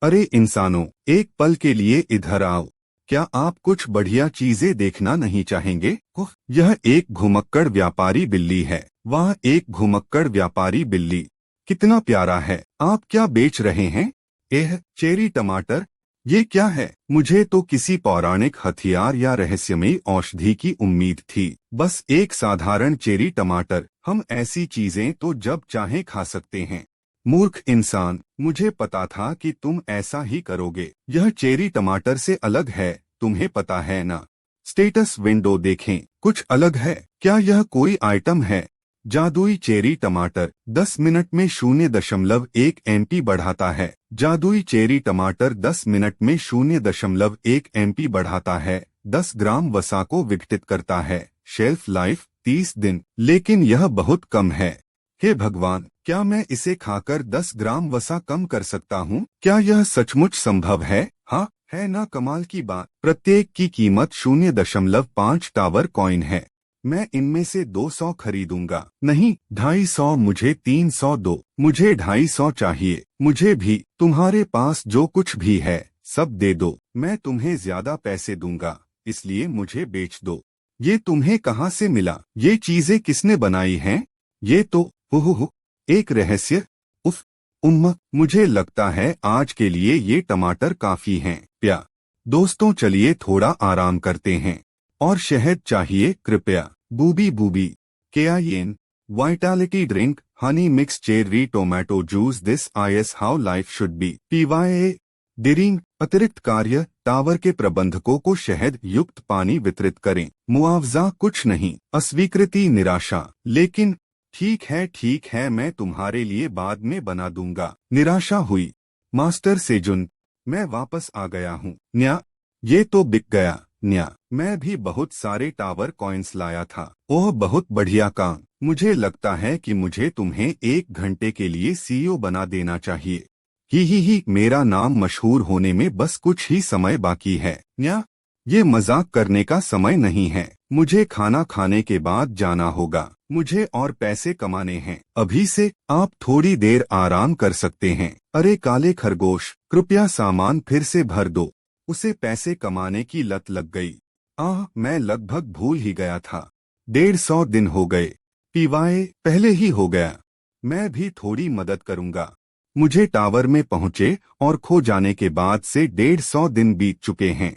अरे इंसानों, एक पल के लिए इधर आओ। क्या आप कुछ बढ़िया चीजें देखना नहीं चाहेंगे? यह एक घुमक्कड़ व्यापारी बिल्ली है। वह एक घुमक्कड़ व्यापारी बिल्ली। कितना प्यारा है। आप क्या बेच रहे हैं? चेरी टमाटर। ये क्या है? मुझे तो किसी पौराणिक हथियार या रहस्यमयी औषधि की उम्मीद थी। बस एक साधारण चेरी टमाटर। हम ऐसी चीजें तो जब चाहे खा सकते हैं। मूर्ख इंसान, मुझे पता था कि तुम ऐसा ही करोगे। यह चेरी टमाटर से अलग है, तुम्हें पता है ना? स्टेटस विंडो देखें, कुछ अलग है। क्या यह कोई आइटम है? जादुई चेरी टमाटर 10 मिनट में 0.1 MP बढ़ाता है। जादुई चेरी टमाटर 10 मिनट में 0.1 MP बढ़ाता है। 10 ग्राम वसा को विघटित करता है। शेल्फ लाइफ 30 दिन। लेकिन यह बहुत कम है। हे भगवान, क्या मैं इसे खाकर 10 ग्राम वसा कम कर सकता हूँ? क्या यह सचमुच संभव है? हाँ, है ना कमाल की बात। प्रत्येक की कीमत 0.5 टावर कॉइन है। मैं इनमें से 200 खरीदूंगा। नहीं, 250, मुझे 300 दो। मुझे 250 चाहिए। मुझे भी। तुम्हारे पास जो कुछ भी है सब दे दो। मैं तुम्हें ज्यादा पैसे दूंगा, इसलिए मुझे बेच दो। ये तुम्हें कहाँ से मिला? ये चीजें किसने बनाई हैं? ये तो एक रहस्य। उफ, मुझे लगता है आज के लिए ये टमाटर काफी हैं। दोस्तों, चलिए थोड़ा आराम करते हैं। और शहद चाहिए कृपया? बूबी बूबी। KIN vitality drink honey mix cherry tomato juice. This is how life should be. पीवाई डिरिंग। अतिरिक्त कार्य, टावर के प्रबंधकों को शहद युक्त पानी वितरित करें। मुआवजा कुछ नहीं। अस्वीकृति, निराशा। लेकिन ठीक है, मैं तुम्हारे लिए बाद में बना दूंगा। निराशा हुई। मास्टर सेजुन, मैं वापस आ गया हूँ। न्या, ये तो बिक गया। न्या, मैं भी बहुत सारे टावर कॉइन्स लाया था। ओह, बहुत बढ़िया काम। मुझे लगता है कि मुझे तुम्हें 1 घंटे के लिए CEO बना देना चाहिए। ही, मेरा नाम मशहूर होने में बस कुछ ही समय बाकी है। न्या, ये मजाक करने का समय नहीं है। मुझे खाना खाने के बाद जाना होगा। मुझे और पैसे कमाने हैं। अभी से आप थोड़ी देर आराम कर सकते हैं। अरे काले खरगोश, कृपया सामान फिर से भर दो। उसे पैसे कमाने की लत लग गई। मैं लगभग भूल ही गया था। 150 दिन हो गए। पीवाए पहले ही हो गया। मैं भी थोड़ी मदद करूंगा। मुझे टावर में पहुंचे और खो जाने के बाद से 150 दिन बीत चुके हैं।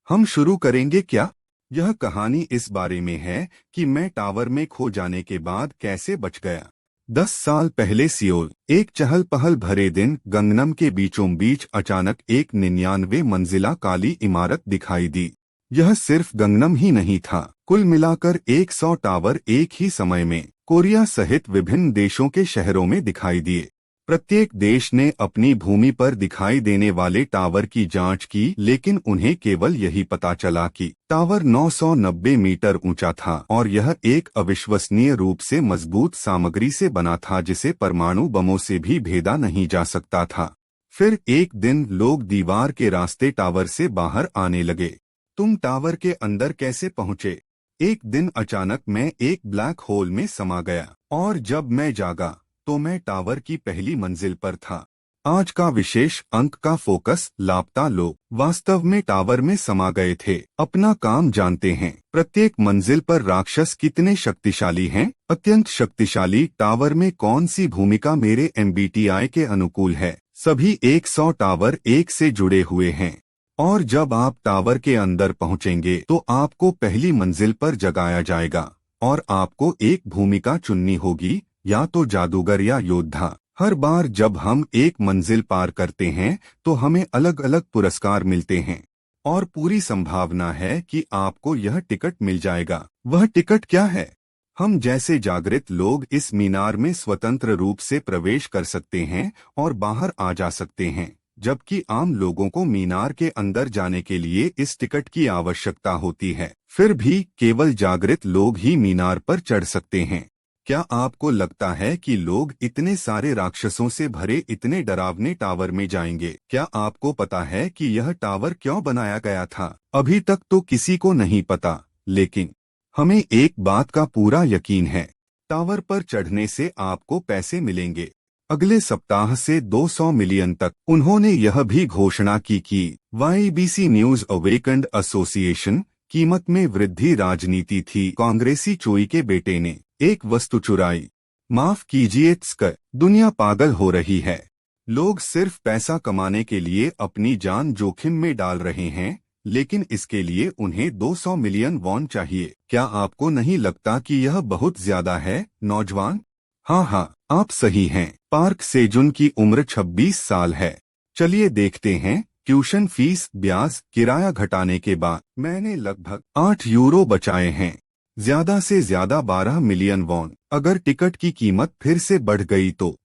हम शुरू करेंगे क्या? यह कहानी इस बारे में है कि मैं टावर में खो जाने के बाद कैसे बच गया। 10 साल पहले सियोल, एक चहल पहल भरे दिन, गंगनम के बीचों बीच अचानक एक 99 मंजिला काली इमारत दिखाई दी। यह सिर्फ गंगनम ही नहीं था, कुल मिलाकर 100 टावर एक ही समय में कोरिया सहित विभिन्न देशों के शहरों में दिखाई दिए। प्रत्येक देश ने अपनी भूमि पर दिखाई देने वाले टावर की जांच की, लेकिन उन्हें केवल यही पता चला कि टावर 990 मीटर ऊंचा था और यह एक अविश्वसनीय रूप से मजबूत सामग्री से बना था जिसे परमाणु बमों से भी भेदा नहीं जा सकता था। फिर एक दिन लोग दीवार के रास्ते टावर से बाहर आने लगे। तुम टावर के अंदर कैसे पहुंचे? एक दिन अचानक मैं एक ब्लैक होल में समा गया और जब मैं जागा तो मैं टावर की पहली मंजिल पर था। आज का विशेष अंक का फोकस, लापता लोग वास्तव में टावर में समा गए थे। अपना काम जानते हैं। प्रत्येक मंजिल पर राक्षस कितने शक्तिशाली हैं? अत्यंत शक्तिशाली। टावर में कौन सी भूमिका मेरे MBTI के अनुकूल है? सभी 100 टावर एक से जुड़े हुए हैं। और जब आप टावर के अंदर पहुंचेंगे तो आपको पहली मंजिल पर जगाया जाएगा और आपको एक भूमिका चुननी होगी, या तो जादूगर या योद्धा। हर बार जब हम एक मंजिल पार करते हैं तो हमें अलग अलग पुरस्कार मिलते हैं और पूरी संभावना है कि आपको यह टिकट मिल जाएगा। वह टिकट क्या है? हम जैसे जागृत लोग इस मीनार में स्वतंत्र रूप से प्रवेश कर सकते हैं और बाहर आ जा सकते हैं, जबकि आम लोगों को मीनार के अंदर जाने के लिए इस टिकट की आवश्यकता होती है। फिर भी केवल जागृत लोग ही मीनार पर चढ़ सकते हैं। क्या आपको लगता है कि लोग इतने सारे राक्षसों से भरे इतने डरावने टावर में जाएंगे? क्या आपको पता है कि यह टावर क्यों बनाया गया था? अभी तक तो किसी को नहीं पता, लेकिन हमें एक बात का पूरा यकीन है। टावर पर चढ़ने से आपको पैसे मिलेंगे। अगले सप्ताह से 200 मिलियन तक। उन्होंने यह भी घोषणा की कि YBC न्यूज अवेकन्ड एसोसिएशन कीमत में वृद्धि राजनीति थी। कांग्रेसी चोई के बेटे ने एक वस्तु चुराई। माफ कीजिए स्कर, दुनिया पागल हो रही है। लोग सिर्फ पैसा कमाने के लिए अपनी जान जोखिम में डाल रहे हैं, लेकिन इसके लिए उन्हें 200 मिलियन वॉन चाहिए। क्या आपको नहीं लगता कि यह बहुत ज्यादा है, नौजवान? हाँ, आप सही हैं। पार्क सेजुन की उम्र 26 साल है। चलिए देखते हैं। ट्यूशन फीस, ब्याज, किराया घटाने के बाद मैंने लगभग 8 यूरो बचाए हैं। ज्यादा से ज्यादा 12 मिलियन वॉन। अगर टिकट की कीमत फिर से बढ़ गई तो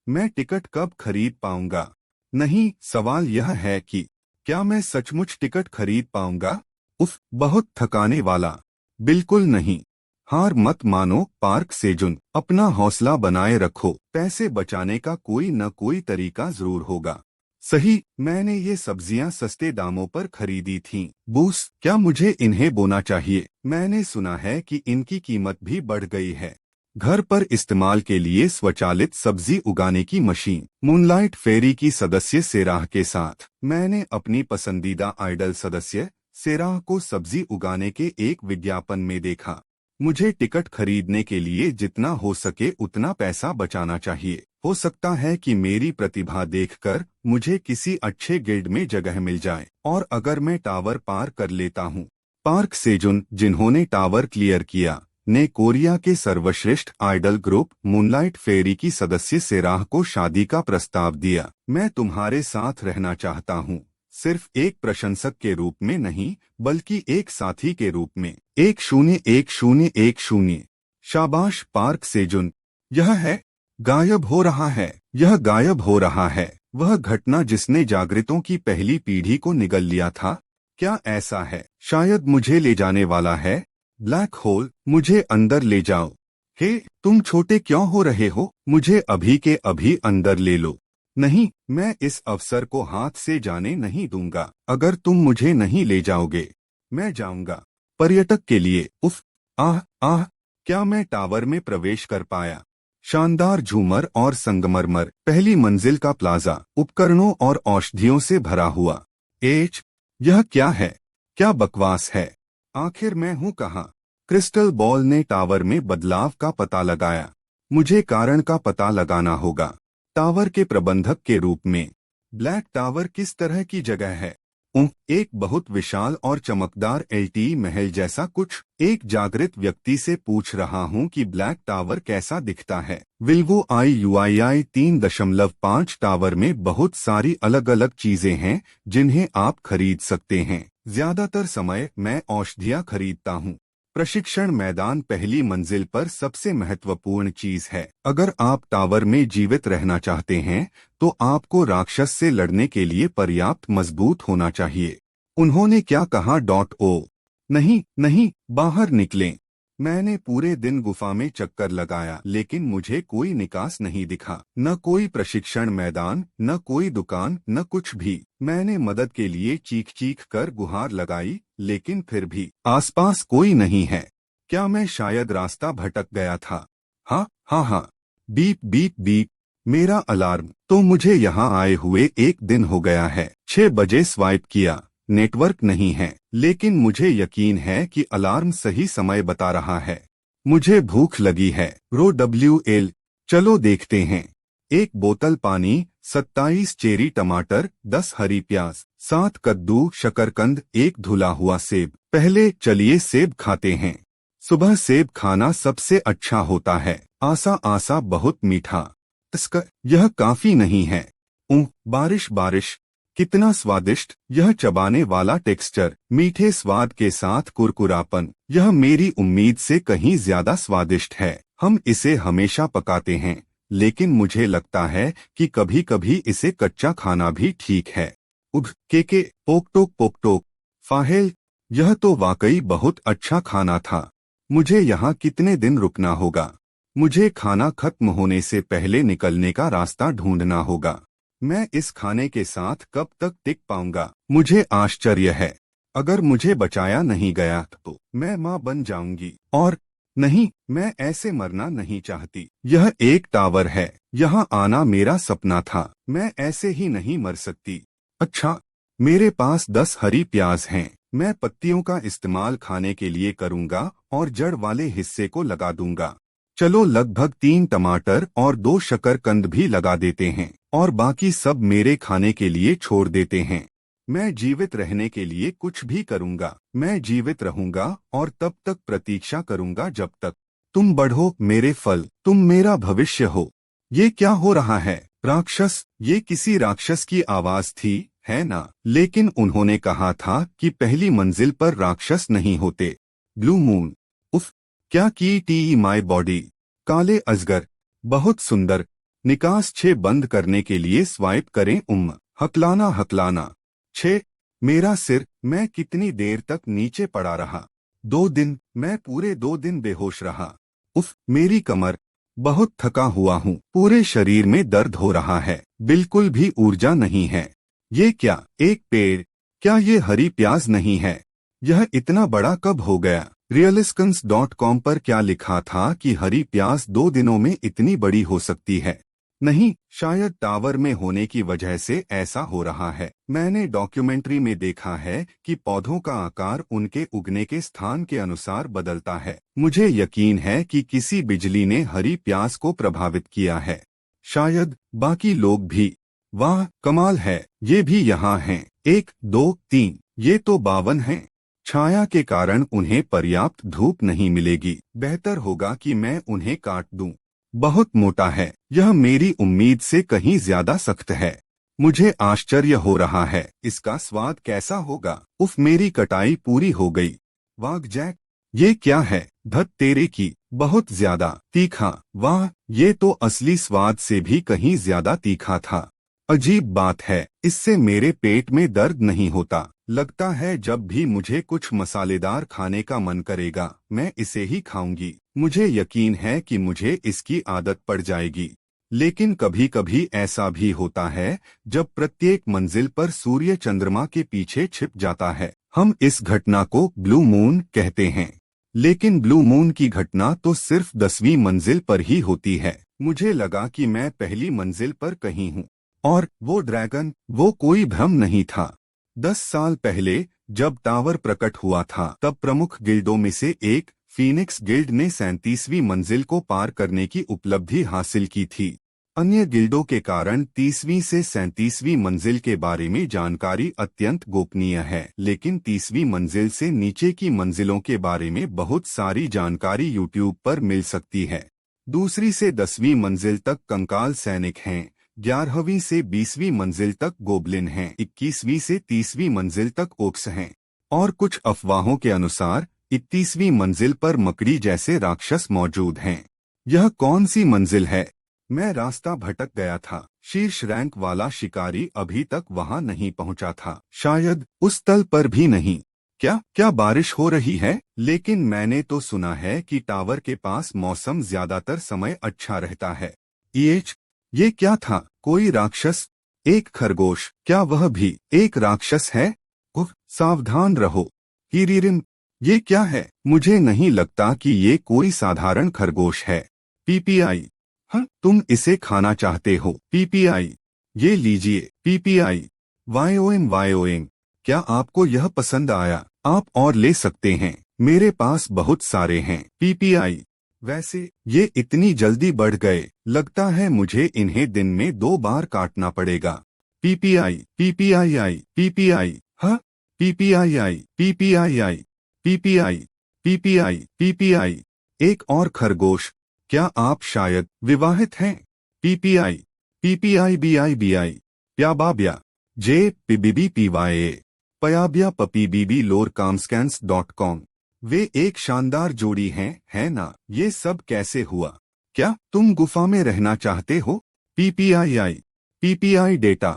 मैं टिकट कब खरीद पाऊंगा? नहीं, सवाल यह है कि क्या मैं सचमुच टिकट खरीद पाऊंगा? बहुत थकाने वाला। बिल्कुल नहीं। हार मत मानो पार्क सेजुन, अपना हौसला बनाए रखो। पैसे बचाने का कोई न कोई तरीका जरूर होगा। सही, मैंने ये सब्जियां सस्ते दामों पर खरीदी थीं। बूस, क्या मुझे इन्हें बोना चाहिए? मैंने सुना है कि इनकी कीमत भी बढ़ गई है। घर पर इस्तेमाल के लिए स्वचालित सब्जी उगाने की मशीन। मूनलाइट फेरी की सदस्य सेराह के साथ मैंने अपनी पसंदीदा आइडल सदस्य सेराह को सब्जी उगाने के एक विज्ञापन में देखा। मुझे टिकट खरीदने के लिए जितना हो सके उतना पैसा बचाना चाहिए। हो सकता है कि मेरी प्रतिभा देखकर मुझे किसी अच्छे गिल्ड में जगह मिल जाए, और अगर मैं टावर पार कर लेता हूँ। पार्क सेजुन, जिन्होंने टावर क्लियर किया, ने कोरिया के सर्वश्रेष्ठ आइडल ग्रुप मूनलाइट फेरी की सदस्य सेराह को शादी का प्रस्ताव दिया। मैं तुम्हारे साथ रहना चाहता हूँ, सिर्फ एक प्रशंसक के रूप में नहीं, बल्कि एक साथी के रूप में। 101010। शाबाश पार्क सेजुन। यह है, गायब हो रहा है। यह गायब हो रहा है। वह घटना जिसने जागृतों की पहली पीढ़ी को निगल लिया था। क्या ऐसा है? शायद मुझे ले जाने वाला है। ब्लैक होल, मुझे अंदर ले जाओ। हे, तुम छोटे क्यों हो रहे हो? मुझे अभी के अभी अंदर ले लो। नहीं, मैं इस अवसर को हाथ से जाने नहीं दूंगा। अगर तुम मुझे नहीं ले जाओगे, मैं जाऊंगा। पर्यटक के लिए आह, क्या मैं टावर में प्रवेश कर पाया? शानदार झूमर और संगमरमर, पहली मंजिल का प्लाजा, उपकरणों और औषधियों से भरा हुआ। यह क्या है? क्या बकवास है? आखिर मैं हूँ कहाँ? क्रिस्टल बॉल ने टावर में बदलाव का पता लगाया। मुझे कारण का पता लगाना होगा। टावर के प्रबंधक के रूप में, ब्लैक टावर किस तरह की जगह है? एक बहुत विशाल और चमकदार LTE महल जैसा कुछ। एक जागृत व्यक्ति से पूछ रहा हूँ कि ब्लैक टावर कैसा दिखता है। विल्वो IUII 3.5 टावर में बहुत सारी अलग अलग चीजें हैं जिन्हें आप खरीद सकते हैं। ज्यादातर समय मैं औषधियाँ खरीदता हूँ। प्रशिक्षण मैदान पहली मंजिल पर सबसे महत्वपूर्ण चीज है। अगर आप टावर में जीवित रहना चाहते हैं तो आपको राक्षस से लड़ने के लिए पर्याप्त मजबूत होना चाहिए। उन्होंने क्या कहा? नहीं, बाहर निकलें। मैंने पूरे दिन गुफा में चक्कर लगाया, लेकिन मुझे कोई निकास नहीं दिखा। न कोई प्रशिक्षण मैदान, न कोई दुकान, न कुछ भी। मैंने मदद के लिए चीख कर गुहार लगाई, लेकिन फिर भी आसपास कोई नहीं है। क्या मैं शायद रास्ता भटक गया था? हाँ। बीप बीप बीप, मेरा अलार्म। तो मुझे यहाँ आए हुए 1 दिन हो गया है। 6 बजे स्वाइप किया, नेटवर्क नहीं है, लेकिन मुझे यकीन है कि अलार्म सही समय बता रहा है। मुझे भूख लगी है। WL, चलो देखते हैं। 1 बोतल पानी, 27 चेरी टमाटर, 10 हरी प्याज, 7 कद्दू शकरकंद, 1 धुला हुआ सेब। पहले चलिए सेब खाते हैं। सुबह सेब खाना सबसे अच्छा होता है। आसा बहुत मीठा। यह काफी नहीं है। बारिश, कितना स्वादिष्ट। यह चबाने वाला टेक्सचर, मीठे स्वाद के साथ कुरकुरापन। यह मेरी उम्मीद से कहीं ज्यादा स्वादिष्ट है। हम इसे हमेशा पकाते हैं, लेकिन मुझे लगता है कि कभी कभी इसे कच्चा खाना भी ठीक है। केके पोकटोक फाहेल, यह तो वाकई बहुत अच्छा खाना था। मुझे यहाँ कितने दिन रुकना होगा? मुझे खाना खत्म होने से पहले निकलने का रास्ता ढूंढना होगा। मैं इस खाने के साथ कब तक टिक पाऊंगा? मुझे आश्चर्य है, अगर मुझे बचाया नहीं गया तो मैं मां बन जाऊंगी। और नहीं, मैं ऐसे मरना नहीं चाहती। यह एक टावर है, यहाँ आना मेरा सपना था। मैं ऐसे ही नहीं मर सकती। अच्छा, मेरे पास 10 हरी प्याज हैं। मैं पत्तियों का इस्तेमाल खाने के लिए करूँगा और जड़ वाले हिस्से को लगा दूंगा। चलो लगभग 3 टमाटर और 2 शकरकंद भी लगा देते हैं और बाकी सब मेरे खाने के लिए छोड़ देते हैं। मैं जीवित रहने के लिए कुछ भी करूँगा। मैं जीवित रहूँगा और तब तक प्रतीक्षा करूँगा जब तक तुम बढ़ो मेरे फल, तुम मेरा भविष्य हो। ये क्या हो रहा है? राक्षस, ये किसी राक्षस की आवाज थी, है ना? लेकिन उन्होंने कहा था कि पहली मंजिल पर राक्षस नहीं होते। ब्लू मून, उफ, क्या की टी माई बॉडी। काले अजगर, बहुत सुंदर। निकास 6 बंद करने के लिए स्वाइप करें। हकलाना हकलाना। 6, मेरा सिर। मैं कितनी देर तक नीचे पड़ा रहा? 2 दिन। मैं पूरे 2 दिन बेहोश रहा। उफ, मेरी कमर। बहुत थका हुआ हूँ। पूरे शरीर में दर्द हो रहा है। बिल्कुल भी ऊर्जा नहीं है। ये क्या? एक पेड़? क्या ये हरी प्याज नहीं है? यह इतना बड़ा कब हो गया? Realiscons.com पर क्या लिखा था कि हरी प्याज 2 दिनों में इतनी बड़ी हो सकती है? नहीं, शायद टावर में होने की वजह से ऐसा हो रहा है। मैंने डॉक्यूमेंट्री में देखा है कि पौधों का आकार उनके उगने के स्थान के अनुसार बदलता है। मुझे यकीन है कि किसी बिजली ने हरी प्याज को प्रभावित किया है। शायद बाकी लोग भी। वाह, कमाल है। ये भी यहाँ हैं। 1, 2, 3। ये तो 52 हैं। छाया के कारण उन्हें पर्याप्त धूप नहीं मिलेगी। बेहतर होगा कि मैं उन्हें काट दूं। बहुत मोटा है। यह मेरी उम्मीद से कहीं ज्यादा सख्त है। मुझे आश्चर्य हो रहा है। इसका स्वाद कैसा होगा? उफ, मेरी कटाई पूरी हो गई। वाह जैक, ये क्या है? धत तेरे की, बहुत ज्यादा तीखा। वाह, ये तो असली स्वाद से भी कहीं ज्यादा तीखा था। अजीब बात है, इससे मेरे पेट में दर्द नहीं होता। लगता है जब भी मुझे कुछ मसालेदार खाने का मन करेगा, मैं इसे ही खाऊंगी। मुझे यकीन है कि मुझे इसकी आदत पड़ जाएगी। लेकिन कभी कभी ऐसा भी होता है जब प्रत्येक मंजिल पर सूर्य चंद्रमा के पीछे छिप जाता है। हम इस घटना को ब्लू मून कहते हैं। लेकिन ब्लू मून की घटना तो सिर्फ 10वीं मंजिल पर ही होती है। मुझे लगा कि मैं पहली मंजिल पर कहीं हूँ। और वो ड्रैगन, वो कोई भ्रम नहीं था। 10 साल पहले जब टावर प्रकट हुआ था, तब प्रमुख गिल्डों में से एक फीनिक्स गिल्ड ने 37वीं मंजिल को पार करने की उपलब्धि हासिल की थी। अन्य गिल्डों के कारण 30वीं से 37वीं मंजिल के बारे में जानकारी अत्यंत गोपनीय है। लेकिन 30वीं मंजिल से नीचे की मंजिलों के बारे में बहुत सारी जानकारी यूट्यूब पर मिल सकती है। दूसरी से 10वीं मंजिल तक कंकाल सैनिक हैं। 11वीं से 20वीं मंजिल तक गोबलिन हैं। 21वीं से 30वीं मंजिल तक ओक्स हैं। और कुछ अफवाहों के अनुसार 31वीं मंजिल पर मकड़ी जैसे राक्षस मौजूद हैं। यह कौन सी मंजिल है? मैं रास्ता भटक गया था। शीर्ष रैंक वाला शिकारी अभी तक वहां नहीं पहुंचा था। शायद उस तल पर भी नहीं। क्या बारिश हो रही है? लेकिन मैंने तो सुना है कि टावर के पास मौसम ज्यादातर समय अच्छा रहता है। ये क्या था? कोई राक्षस? एक खरगोश? क्या वह भी एक राक्षस है? उफ, सावधान रहो। कीरिरिम, ये क्या है? मुझे नहीं लगता कि ये कोई साधारण खरगोश है। पीपीआई, हाँ, तुम इसे खाना चाहते हो? पीपीआई, ये लीजिए। पीपीआई, वायोएम, क्या आपको यह पसंद आया? आप और ले सकते हैं, मेरे पास बहुत सारे हैं। पीपीआई, वैसे ये इतनी जल्दी बढ़ गए, लगता है मुझे इन्हें दिन में 2 बार काटना पड़ेगा। पीपीआई, पीपीआई, पीपीआई, हाँ, PPI, PPI, PPI, PPI, PPI. एक और खरगोश, क्या आप शायद विवाहित हैं? पीपीआई, पीपीआई, बीआई, प्याबाब्या, जे पीबीबी पीवाए, पयाब्या पपी बीबी लोर कामस्कैंस.com। वे एक शानदार जोड़ी हैं, है ना? ये सब कैसे हुआ? क्या तुम गुफा में रहना चाहते हो? पीपीआई, पीपीआई डेटा,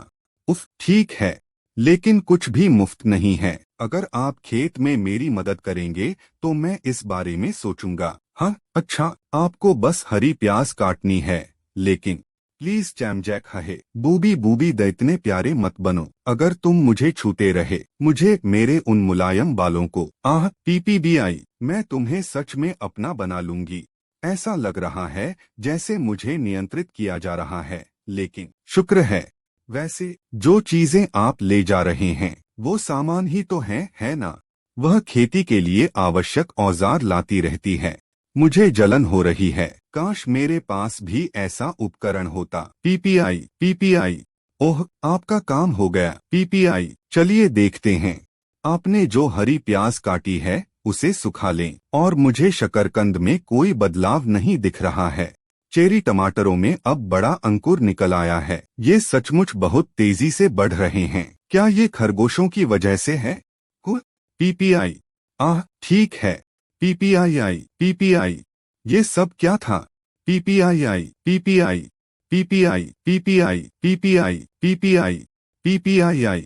उफ, ठीक है, लेकिन कुछ भी मुफ्त नहीं है। अगर आप खेत में मेरी मदद करेंगे तो मैं इस बारे में सोचूंगा। हाँ, अच्छा, आपको बस हरी प्याज काटनी है, लेकिन प्लीज चैमजैक है बूबी बूबी दैतने प्यारे मत बनो। अगर तुम मुझे छूते रहे, मुझे मेरे उन मुलायम बालों को, आह, पीपीबीआई, मैं तुम्हें सच में अपना बना लूंगी। ऐसा लग रहा है जैसे मुझे नियंत्रित किया जा रहा है, लेकिन शुक्र है। वैसे जो चीजें आप ले जा रहे हैं वो सामान ही तो है ना? वह खेती के लिए आवश्यक औजार लाती रहती है। मुझे जलन हो रही है। काश मेरे पास भी ऐसा उपकरण होता। PPI PPI. ओह, आपका काम हो गया। पीपीआई, चलिए देखते हैं। आपने जो हरी प्याज काटी है उसे सुखा लें। और मुझे शकरकंद में कोई बदलाव नहीं दिख रहा है। चेरी टमाटरों में अब बड़ा अंकुर निकल आया है। ये सचमुच बहुत तेजी से बढ़ रहे हैं। क्या ये खरगोशों की वजह से है? पीपीआई। आह, ठीक है। PPI PPI. ये सब क्या था? PPI PPI PPI PPI PPI PPI PPI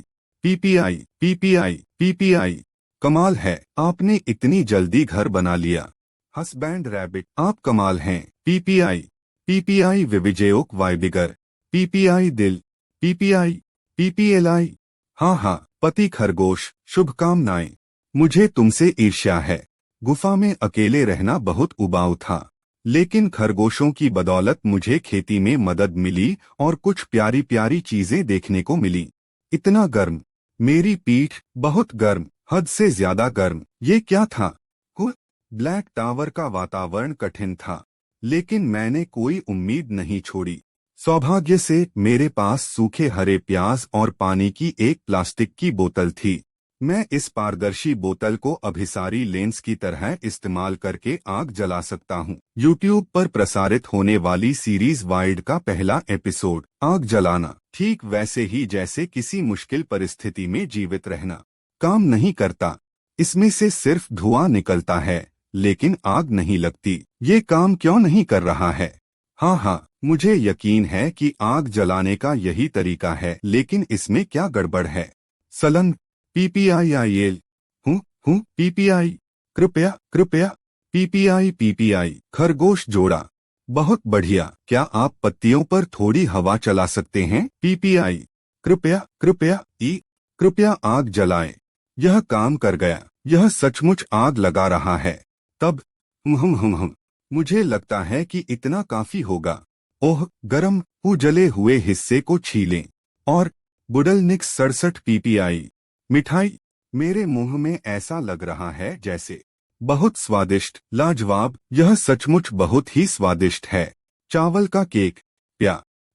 PPI PPI PPI. कमाल है, आपने इतनी जल्दी घर बना लिया। हसबैंड रैबिट, आप कमाल हैं। पीपीआई पीपीआई विविजयोक वाइबिगर। पीपीआई दिल। पीपीआई पीपीएलआई। हाँ हाँ, पति खरगोश, शुभकामनाएं। मुझे तुमसे ईर्ष्या है। गुफा में अकेले रहना बहुत उबाऊ था, लेकिन खरगोशों की बदौलत मुझे खेती में मदद मिली और कुछ प्यारी प्यारी चीजें देखने को मिली। इतना गर्म, मेरी पीठ बहुत गर्म, हद से ज्यादा गर्म। ये क्या था? ब्लैक टावर का वातावरण कठिन था, लेकिन मैंने कोई उम्मीद नहीं छोड़ी। सौभाग्य से मेरे पास सूखे हरे प्याज और पानी की एक प्लास्टिक की बोतल थी। मैं इस पारदर्शी बोतल को अभिसारी लेंस की तरह इस्तेमाल करके आग जला सकता हूँ। YouTube पर प्रसारित होने वाली सीरीज वाइल्ड का पहला एपिसोड, आग जलाना, ठीक वैसे ही जैसे किसी मुश्किल परिस्थिति में जीवित रहना। काम नहीं करता। इसमें से सिर्फ धुआं निकलता है, लेकिन आग नहीं लगती। ये काम क्यों नहीं कर रहा है? हाँ, मुझे यकीन है कि आग जलाने का यही तरीका है, लेकिन इसमें क्या गड़बड़ है? सलन पीपीआईएल। हूँ पीपीआई। कृपया कृपया। PPI PPI. खरगोश जोड़ा, बहुत बढ़िया। क्या आप पत्तियों पर थोड़ी हवा चला सकते हैं? पीपीआई। कृपया कृपया। कृपया आग जलाएं। यह काम कर गया। यह सचमुच आग लगा रहा है। तब मुझे लगता है कि इतना काफी होगा। ओह, गरम जले हुए हिस्से को छीलें। और बुडलनिक्स 67 पीपीआई। मिठाई। मेरे मुंह में ऐसा लग रहा है जैसे। बहुत स्वादिष्ट, लाजवाब। यह सचमुच बहुत ही स्वादिष्ट है। चावल का केक।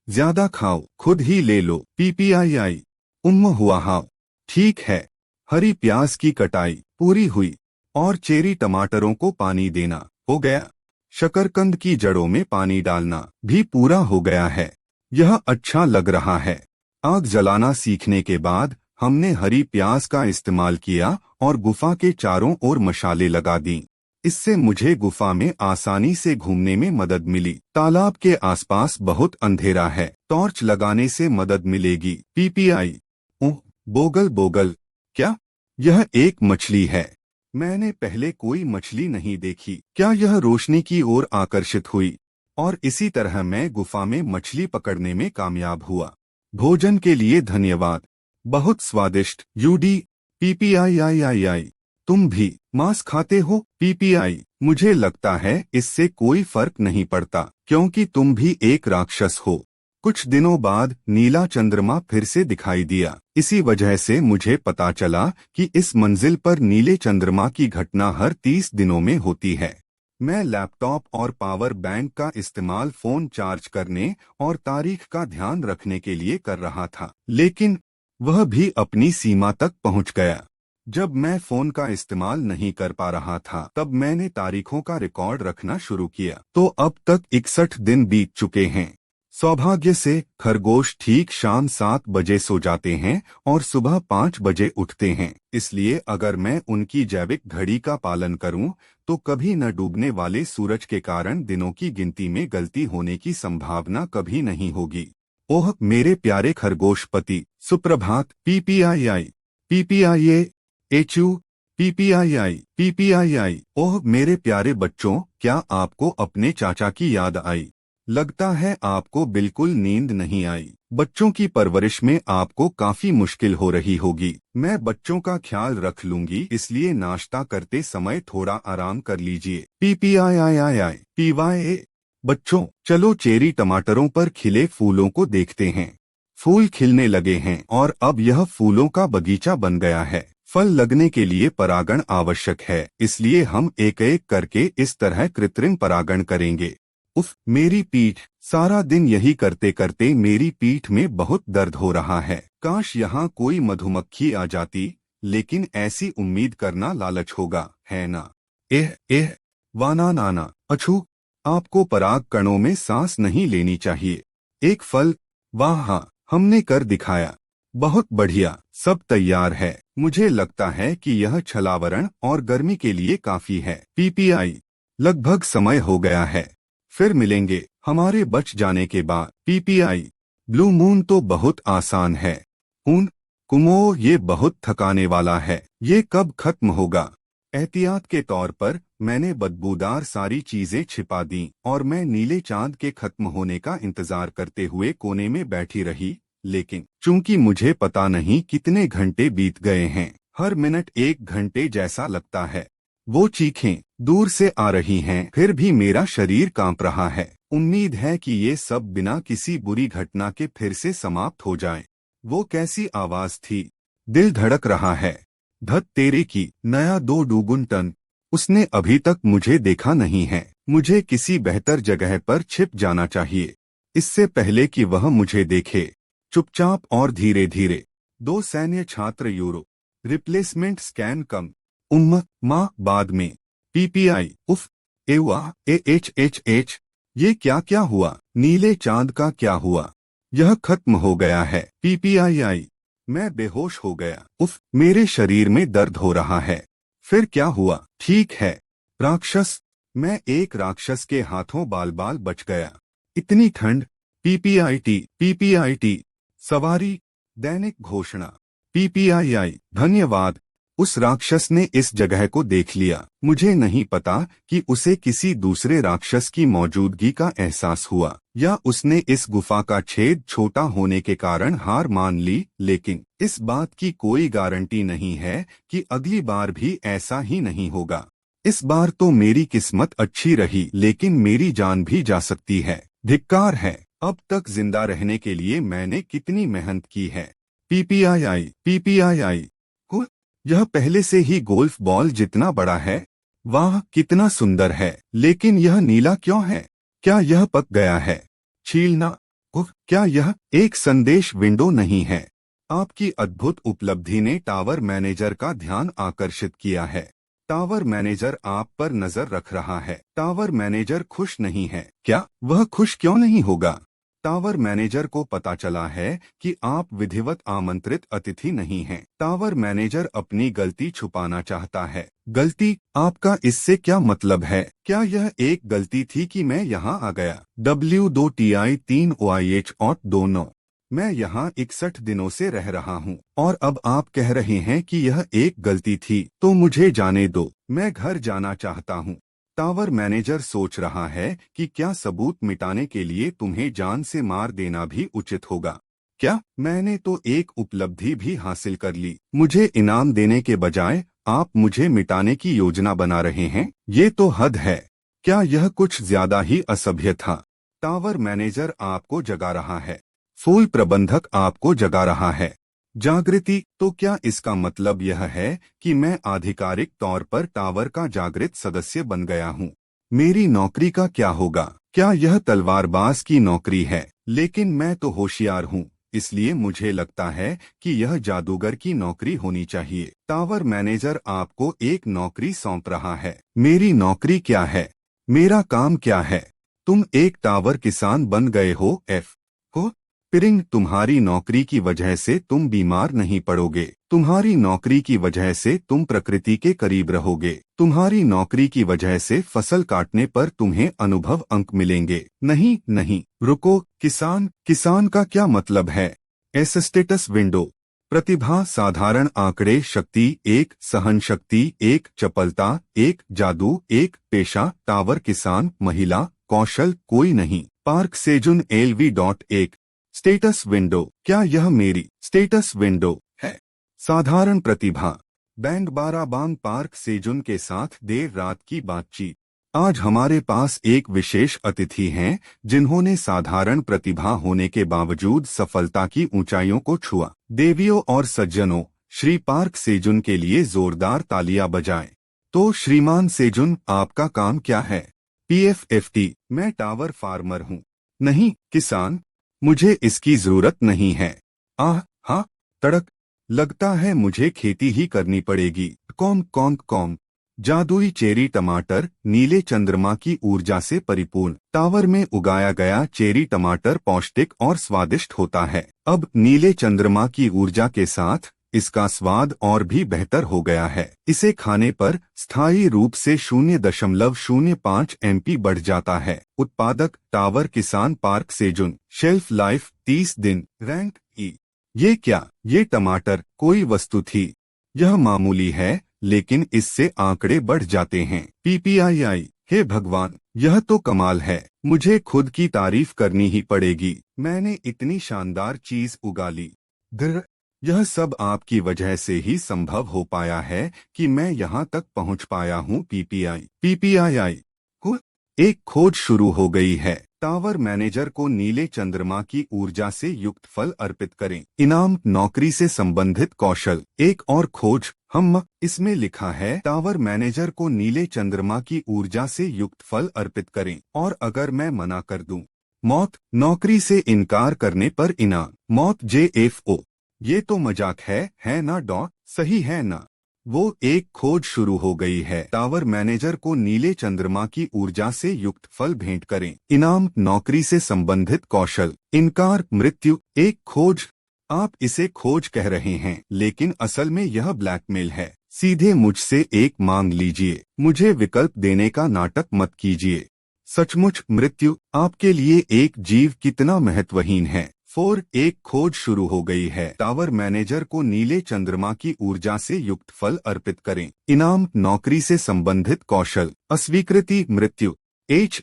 ज्यादा खाओ, खुद ही ले लो। पीपीआई। हुआ हाँ। ठीक है। हरी प्याज की कटाई पूरी हुई और चेरी टमाटरों को पानी देना हो गया। शकरकंद की जड़ों में पानी डालना भी पूरा हो गया है। यह अच्छा लग रहा है। आग जलाना सीखने के बाद हमने हरी प्याज का इस्तेमाल किया और गुफा के चारों ओर मशाले लगा दी। इससे मुझे गुफा में आसानी से घूमने में मदद मिली। तालाब के आसपास बहुत अंधेरा है, टॉर्च लगाने से मदद मिलेगी। पीपीआई। Bogle Bogle. क्या? यह एक मछली है। मैंने पहले कोई मछली नहीं देखी। क्या यह रोशनी की ओर आकर्षित हुई और इसी तरह मैं गुफा में मछली पकड़ने में कामयाब हुआ। भोजन के लिए धन्यवाद, बहुत स्वादिष्ट। यूडी। पीपीआई। तुम भी मांस खाते हो? पीपीआई। मुझे लगता है इससे कोई फर्क नहीं पड़ता, क्योंकि तुम भी एक राक्षस हो। कुछ दिनों बाद नीला चंद्रमा फिर से दिखाई दिया। इसी वजह से मुझे पता चला कि इस मंजिल पर नीले चंद्रमा की घटना हर 30 दिनों में होती है। मैं लैपटॉप और पावर बैंक का इस्तेमाल फोन चार्ज करने और तारीख का ध्यान रखने के लिए कर रहा था, लेकिन वह भी अपनी सीमा तक पहुंच गया। जब मैं फोन का इस्तेमाल नहीं कर पा रहा था, तब मैंने तारीखों का रिकॉर्ड रखना शुरू किया। तो अब तक 61 दिन बीत चुके हैं। सौभाग्य से खरगोश ठीक शाम 7 बजे सो जाते हैं और सुबह 5 बजे उठते हैं। इसलिए अगर मैं उनकी जैविक घड़ी का पालन करूं, तो कभी न डूबने वाले सूरज के कारण दिनों की गिनती में गलती होने की संभावना कभी नहीं होगी। ओह मेरे प्यारे खरगोश पति, सुप्रभात। पीपीआई पीपीआई एचयू पीपीआई। ओह मेरे प्यारे बच्चों, क्या आपको अपने चाचा की याद आई? लगता है आपको बिल्कुल नींद नहीं आई। बच्चों की परवरिश में आपको काफी मुश्किल हो रही होगी। मैं बच्चों का ख्याल रख लूंगी, इसलिए नाश्ता करते समय थोड़ा आराम कर लीजिए। PPIIII बच्चों, चलो चेरी टमाटरों पर खिले फूलों को देखते हैं। फूल खिलने लगे हैं और अब यह फूलों का बगीचा बन गया है। फल लगने के लिए परागण आवश्यक है, इसलिए हम एक एक करके इस तरह कृत्रिम परागण करेंगे। उफ, मेरी पीठ! सारा दिन यही करते करते मेरी पीठ में बहुत दर्द हो रहा है। काश यहाँ कोई मधुमक्खी आ जाती, लेकिन ऐसी उम्मीद करना लालच होगा, है ना? एह, वाना नाना, अछू! आपको पराग कणों में सांस नहीं लेनी चाहिए। एक फल! वाह हाँ, हमने कर दिखाया। बहुत बढ़िया, सब तैयार है। मुझे लगता है कि यह छलावरण और गर्मी के लिए काफी है। PPI लगभग समय हो गया है। फिर मिलेंगे हमारे बच जाने के बाद। PPI ब्लू मून तो बहुत आसान है। कुमो, ये बहुत थकाने वाला है। ये कब खत्म होगा? एहतियात के तौर पर मैंने बदबूदार सारी चीजें छिपा दी और मैं नीले चांद के खत्म होने का इंतजार करते हुए कोने में बैठी रही। लेकिन चूंकि मुझे पता नहीं कितने घंटे बीत गए हैं, हर मिनट एक घंटे जैसा लगता है। वो चीखें दूर से आ रही हैं, फिर भी मेरा शरीर कांप रहा है। उम्मीद है कि ये सब बिना किसी बुरी घटना के फिर से समाप्त हो जाए। वो कैसी आवाज थी? दिल धड़क रहा है। धत तेरे की, नया 2 डूगुन टन। उसने अभी तक मुझे देखा नहीं है। मुझे किसी बेहतर जगह पर छिप जाना चाहिए, इससे पहले कि वह मुझे देखे। चुपचाप और धीरे धीरे। 2 सैन्य छात्र यूरो। रिप्लेसमेंट स्कैन कम। माँ बाद में। PPI उफ, एवा एच। ये क्या हुआ? नीले चांद का क्या हुआ? यह खत्म हो गया है। PPI मैं बेहोश हो गया। उफ, मेरे शरीर में दर्द हो रहा है। फिर क्या हुआ? ठीक है, राक्षस! मैं एक राक्षस के हाथों बाल बाल बच गया। इतनी ठंड! PPIT सवारी, दैनिक घोषणा। PPI धन्यवाद। उस राक्षस ने इस जगह को देख लिया। मुझे नहीं पता कि उसे किसी दूसरे राक्षस की मौजूदगी का एहसास हुआ या उसने इस गुफा का छेद छोटा होने के कारण हार मान ली, लेकिन इस बात की कोई गारंटी नहीं है कि अगली बार भी ऐसा ही नहीं होगा। इस बार तो मेरी किस्मत अच्छी रही, लेकिन मेरी जान भी जा सकती है। धिक्कार है! अब तक जिंदा रहने के लिए मैंने कितनी मेहनत की है। PPI यह पहले से ही गोल्फ बॉल जितना बड़ा है। वाह, कितना सुंदर है, लेकिन यह नीला क्यों है? क्या यह पक गया है? छीलना। क्या यह एक संदेश विंडो नहीं है? आपकी अद्भुत उपलब्धि ने टावर मैनेजर का ध्यान आकर्षित किया है। टावर मैनेजर आप पर नजर रख रहा है। टावर मैनेजर खुश नहीं है। क्या वह खुश क्यों नहीं होगा? टावर मैनेजर को पता चला है कि आप विधिवत आमंत्रित अतिथि नहीं हैं। टावर मैनेजर अपनी गलती छुपाना चाहता है। गलती? आपका इससे क्या मतलब है? क्या यह एक गलती थी कि मैं यहाँ आ गया? W2TI3OIH और 29। मैं यहाँ 61 दिनों से रह रहा हूँ और अब आप कह रहे हैं कि यह एक गलती थी, तो मुझे जाने दो। मैं घर जाना चाहता हूँ। टावर मैनेजर सोच रहा है कि क्या सबूत मिटाने के लिए तुम्हें जान से मार देना भी उचित होगा। क्या? मैंने तो एक उपलब्धि भी हासिल कर ली। मुझे इनाम देने के बजाय आप मुझे मिटाने की योजना बना रहे हैं? ये तो हद है। क्या यह कुछ ज्यादा ही असभ्य था? टावर मैनेजर आपको जगा रहा है। फूल प्रबंधक आपको जगा रहा है। जागृति? तो क्या इसका मतलब यह है कि मैं आधिकारिक तौर पर टावर का जागृत सदस्य बन गया हूँ? मेरी नौकरी का क्या होगा? क्या यह तलवारबाज की नौकरी है? लेकिन मैं तो होशियार हूँ, इसलिए मुझे लगता है कि यह जादूगर की नौकरी होनी चाहिए। टावर मैनेजर आपको एक नौकरी सौंप रहा है। मेरी नौकरी क्या है? मेरा काम क्या है? तुम एक टावर किसान बन गए हो। पिरिंग, तुम्हारी नौकरी की वजह से तुम बीमार नहीं पड़ोगे। तुम्हारी नौकरी की वजह से तुम प्रकृति के करीब रहोगे। तुम्हारी नौकरी की वजह से फसल काटने पर तुम्हें अनुभव अंक मिलेंगे। नहीं, रुको। किसान का क्या मतलब है? Status window. प्रतिभा साधारण आंकड़े, शक्ति 1, सहन शक्ति 1, चपलता 1, जादू 1, पेशा टावर किसान, महिला, कौशल कोई नहीं। Park Sejun LV.1 status window. क्या यह मेरी स्टेटस विंडो है? साधारण प्रतिभा। बैंड बाराबांग पार्क सेजुन के साथ देर रात की बातचीत। आज हमारे पास एक विशेष अतिथि हैं जिन्होंने साधारण प्रतिभा होने के बावजूद सफलता की ऊंचाइयों को छुआ। देवियों और सज्जनों, श्री पार्क सेजुन के लिए जोरदार तालियां बजाएं। तो श्रीमान सेजुन, आपका काम क्या है? PFFT। मैं टावर फार्मर हूँ। नहीं, किसान। मुझे इसकी जरूरत नहीं है। हाँ, तड़क। लगता है मुझे खेती ही करनी पड़ेगी। कौन कौन कौन? जादुई चेरी टमाटर नीले चंद्रमा की ऊर्जा से परिपूर्ण। टावर में उगाया गया चेरी टमाटर पौष्टिक और स्वादिष्ट होता है। अब नीले चंद्रमा की ऊर्जा के साथ इसका स्वाद और भी बेहतर हो गया है। इसे खाने पर स्थायी रूप से 0.05 MP बढ़ जाता है। उत्पादक टावर किसान पार्क सेजुन। शेल्फ लाइफ 30 दिन। Rank E। ये क्या? ये टमाटर कोई वस्तु थी? यह मामूली है, लेकिन इससे आंकड़े बढ़ जाते हैं। PPII। हे भगवान, यह तो कमाल है। मुझे खुद की तारीफ करनी ही पड़ेगी। मैंने इतनी शानदार चीज उगा ली। यह सब आपकी वजह से ही संभव हो पाया है कि मैं यहाँ तक पहुँच पाया हूँ। PPII। एक खोज शुरू हो गई है। टावर मैनेजर को नीले चंद्रमा की ऊर्जा से युक्त फल अर्पित करें। इनाम, नौकरी से संबंधित कौशल। एक और खोज। इसमें लिखा है टावर मैनेजर को नीले चंद्रमा की ऊर्जा से युक्त फल अर्पित करें। और अगर मैं मना कर दूं? मौत। नौकरी से इनकार करने पर इनाम। मौत। JFO। ये तो मजाक है ना डॉ? सही है ना? वो एक खोज शुरू हो गई है। टावर मैनेजर को नीले चंद्रमा की ऊर्जा से युक्त फल भेंट करें। इनाम, नौकरी से संबंधित कौशल। इनकार, मृत्यु। एक खोज। आप इसे खोज कह रहे हैं, लेकिन असल में यह ब्लैकमेल है। सीधे मुझसे एक मांग लीजिए। मुझे विकल्प देने का नाटक मत कीजिए। सचमुच मृत्यु। आपके लिए एक जीव कितना महत्वहीन है। 4। एक खोज शुरू हो गई है। टावर मैनेजर को नीले चंद्रमा की ऊर्जा से युक्त फल अर्पित करें। इनाम, नौकरी से संबंधित कौशल। अस्वीकृति, मृत्यु।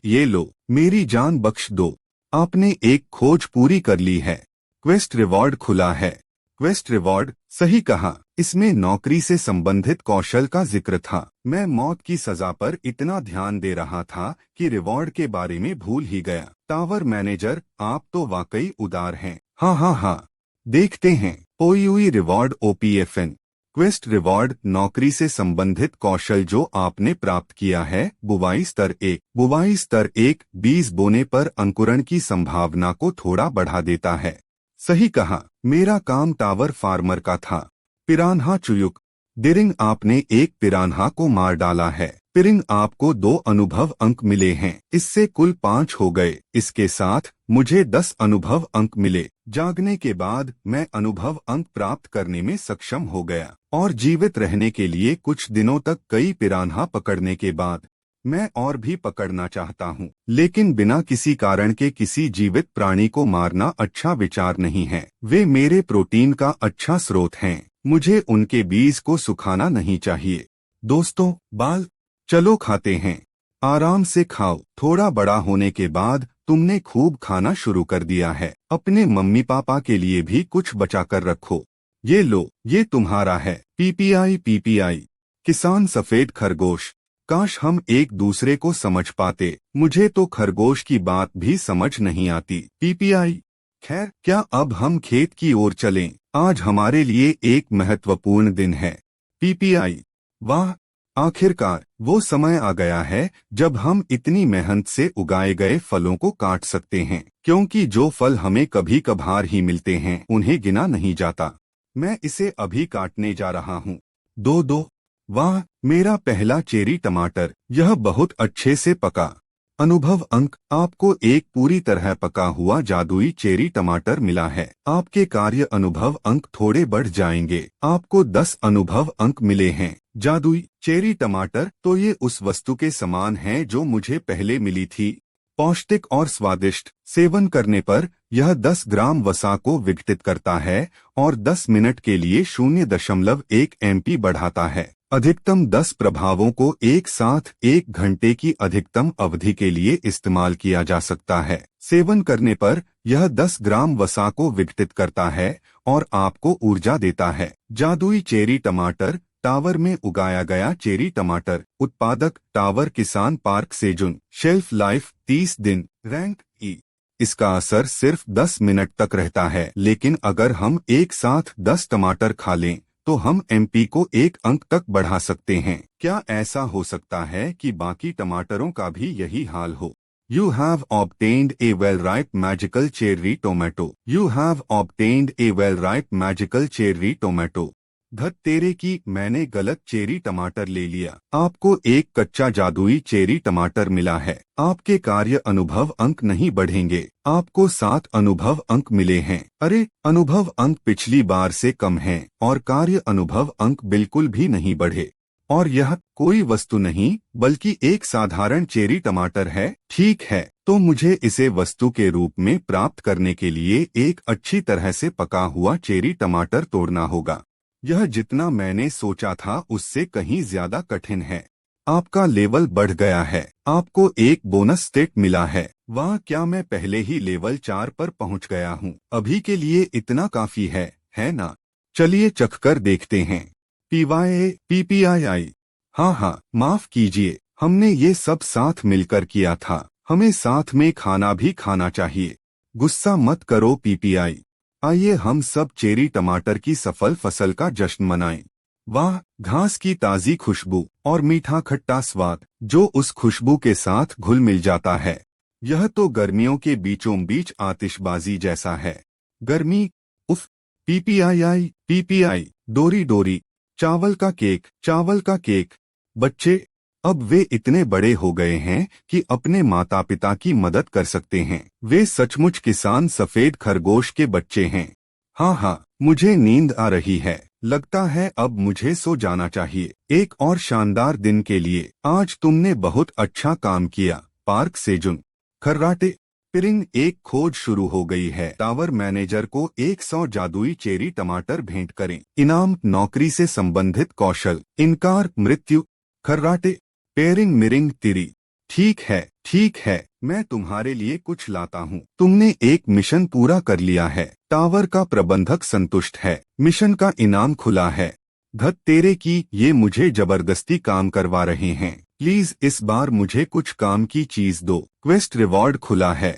ये लो, मेरी जान बख्श दो। आपने एक खोज पूरी कर ली है। क्वेस्ट रिवॉर्ड खुला है। क्वेस्ट रिवॉर्ड, सही कहा। इसमें नौकरी से संबंधित कौशल का जिक्र था। मैं मौत की सजा पर इतना ध्यान दे रहा था कि रिवॉर्ड के बारे में भूल ही गया। टावर मैनेजर, आप तो वाकई उदार हैं। हाँ। देखते हैं। OUI reward OPFN। Quest reward, नौकरी से संबंधित कौशल जो आपने प्राप्त किया है। बुवाई स्तर 1। बुवाई स्तर 1 बीज बोने पर अंकुरण की संभावना को थोड़ा बढ़ा देता है। सही कहा। मेरा काम टावर फार्मर का था। पिरान्हा चुयुक। डिरिंग, आपने एक पिरान्हा को मार डाला है। पिरिंग, आपको 2 अनुभव अंक मिले हैं। इससे कुल 5 हो गए। इसके साथ मुझे 10 अनुभव अंक मिले। जागने के बाद मैं अनुभव अंक प्राप्त करने में सक्षम हो गया और जीवित रहने के लिए कुछ दिनों तक कई पिरान्हा पकड़ने के बाद मैं और भी पकड़ना चाहता हूँ, लेकिन बिना किसी कारण के किसी जीवित प्राणी को मारना अच्छा विचार नहीं है। वे मेरे प्रोटीन का अच्छा स्रोत हैं। मुझे उनके बीज को सुखाना नहीं चाहिए। दोस्तों, बाल, चलो खाते हैं। आराम से खाओ। थोड़ा बड़ा होने के बाद तुमने खूब खाना शुरू कर दिया है। अपने मम्मी पापा के लिए भी कुछ बचा कर रखो। ये लो, ये तुम्हारा है। PPI। किसान सफेद खरगोश। काश हम एक दूसरे को समझ पाते। मुझे तो खरगोश की बात भी समझ नहीं आती। PPI। खैर, क्या अब हम खेत की ओर चलें? आज हमारे लिए एक महत्वपूर्ण दिन है। PPI। वाह, आखिरकार वो समय आ गया है जब हम इतनी मेहनत से उगाए गए फलों को काट सकते हैं, क्योंकि जो फल हमें कभी कभार ही मिलते हैं उन्हें गिना नहीं जाता। मैं इसे अभी काटने जा रहा हूँ। दो। वाह, मेरा पहला चेरी टमाटर। यह बहुत अच्छे से पका। अनुभव अंक, आपको एक पूरी तरह पका हुआ जादुई चेरी टमाटर मिला है। आपके कार्य अनुभव अंक थोड़े बढ़ जाएंगे। आपको 10 अनुभव अंक मिले हैं। जादुई चेरी टमाटर, तो ये उस वस्तु के समान है जो मुझे पहले मिली थी। पौष्टिक और स्वादिष्ट। सेवन करने पर यह 10 ग्राम वसा को विघटित करता है और 10 मिनट के लिए 0.1 MP बढ़ाता है। अधिकतम 10 प्रभावों को एक साथ 1 घंटे की अधिकतम अवधि के लिए इस्तेमाल किया जा सकता है। सेवन करने पर यह 10 ग्राम वसा को विघटित करता है और आपको ऊर्जा देता है। जादुई चेरी टमाटर। टावर में उगाया गया चेरी टमाटर। उत्पादक टावर किसान पार्क सेजुन। शेल्फ लाइफ 30 दिन। रैंक ई। इसका असर सिर्फ 10 मिनट तक रहता है, लेकिन अगर हम एक साथ 10 टमाटर खा लें तो हम MP को 1 अंक तक बढ़ा सकते हैं। क्या ऐसा हो सकता है कि बाकी टमाटरों का भी यही हाल हो? You have obtained a well-ripe magical cherry tomato. You have obtained a well-ripe magical cherry tomato. धत तेरे की, मैंने गलत चेरी टमाटर ले लिया। आपको एक कच्चा जादुई चेरी टमाटर मिला है। आपके कार्य अनुभव अंक नहीं बढ़ेंगे। आपको 7 अनुभव अंक मिले हैं। अरे, अनुभव अंक पिछली बार से कम हैं और कार्य अनुभव अंक बिल्कुल भी नहीं बढ़े। और यह कोई वस्तु नहीं बल्कि एक साधारण चेरी टमाटर है। ठीक है, तो मुझे इसे वस्तु के रूप में प्राप्त करने के लिए एक अच्छी तरह से पका हुआ चेरी टमाटर तोड़ना होगा। यह जितना मैंने सोचा था उससे कहीं ज्यादा कठिन है। आपका लेवल बढ़ गया है। आपको एक बोनस स्टेट मिला है। वाह, क्या मैं पहले ही लेवल 4 पर पहुंच गया हूं। अभी के लिए इतना काफी है ना? चलिए चखकर देखते हैं। PPII। हाँ, माफ कीजिए, हमने ये सब साथ मिलकर किया था। हमें साथ में खाना भी खाना चाहिए। गुस्सा मत करो PPI। आइए हम सब चेरी टमाटर की सफल फसल का जश्न मनाएं। वाह, घास की ताजी खुशबू और मीठा खट्टा स्वाद जो उस खुशबू के साथ घुल मिल जाता है। यह तो गर्मियों के बीचों बीच आतिशबाजी जैसा है। गर्मी, उफ। PPI। डोरी डोरी। चावल का केक। बच्चे अब वे इतने बड़े हो गए हैं कि अपने माता पिता की मदद कर सकते हैं। वे सचमुच किसान सफेद खरगोश के बच्चे हैं। हाँ, मुझे नींद आ रही है। लगता है अब मुझे सो जाना चाहिए। एक और शानदार दिन के लिए। आज तुमने बहुत अच्छा काम किया, पार्क सेजुन। खर्राटे पिरिंग। एक खोज शुरू हो गई है। टावर मैनेजर को 100 जादुई चेरी टमाटर भेंट करें। इनाम, नौकरी से संबंधित कौशल। इनकार, मृत्यु। खर्राटे पेरिंग मिरिंग तिरी। ठीक है, मैं तुम्हारे लिए कुछ लाता हूँ। तुमने एक मिशन पूरा कर लिया है। टावर का प्रबंधक संतुष्ट है। मिशन का इनाम खुला है। धत तेरे की, ये मुझे जबरदस्ती काम करवा रहे हैं। प्लीज इस बार मुझे कुछ काम की चीज दो। क्वेस्ट रिवॉर्ड खुला है।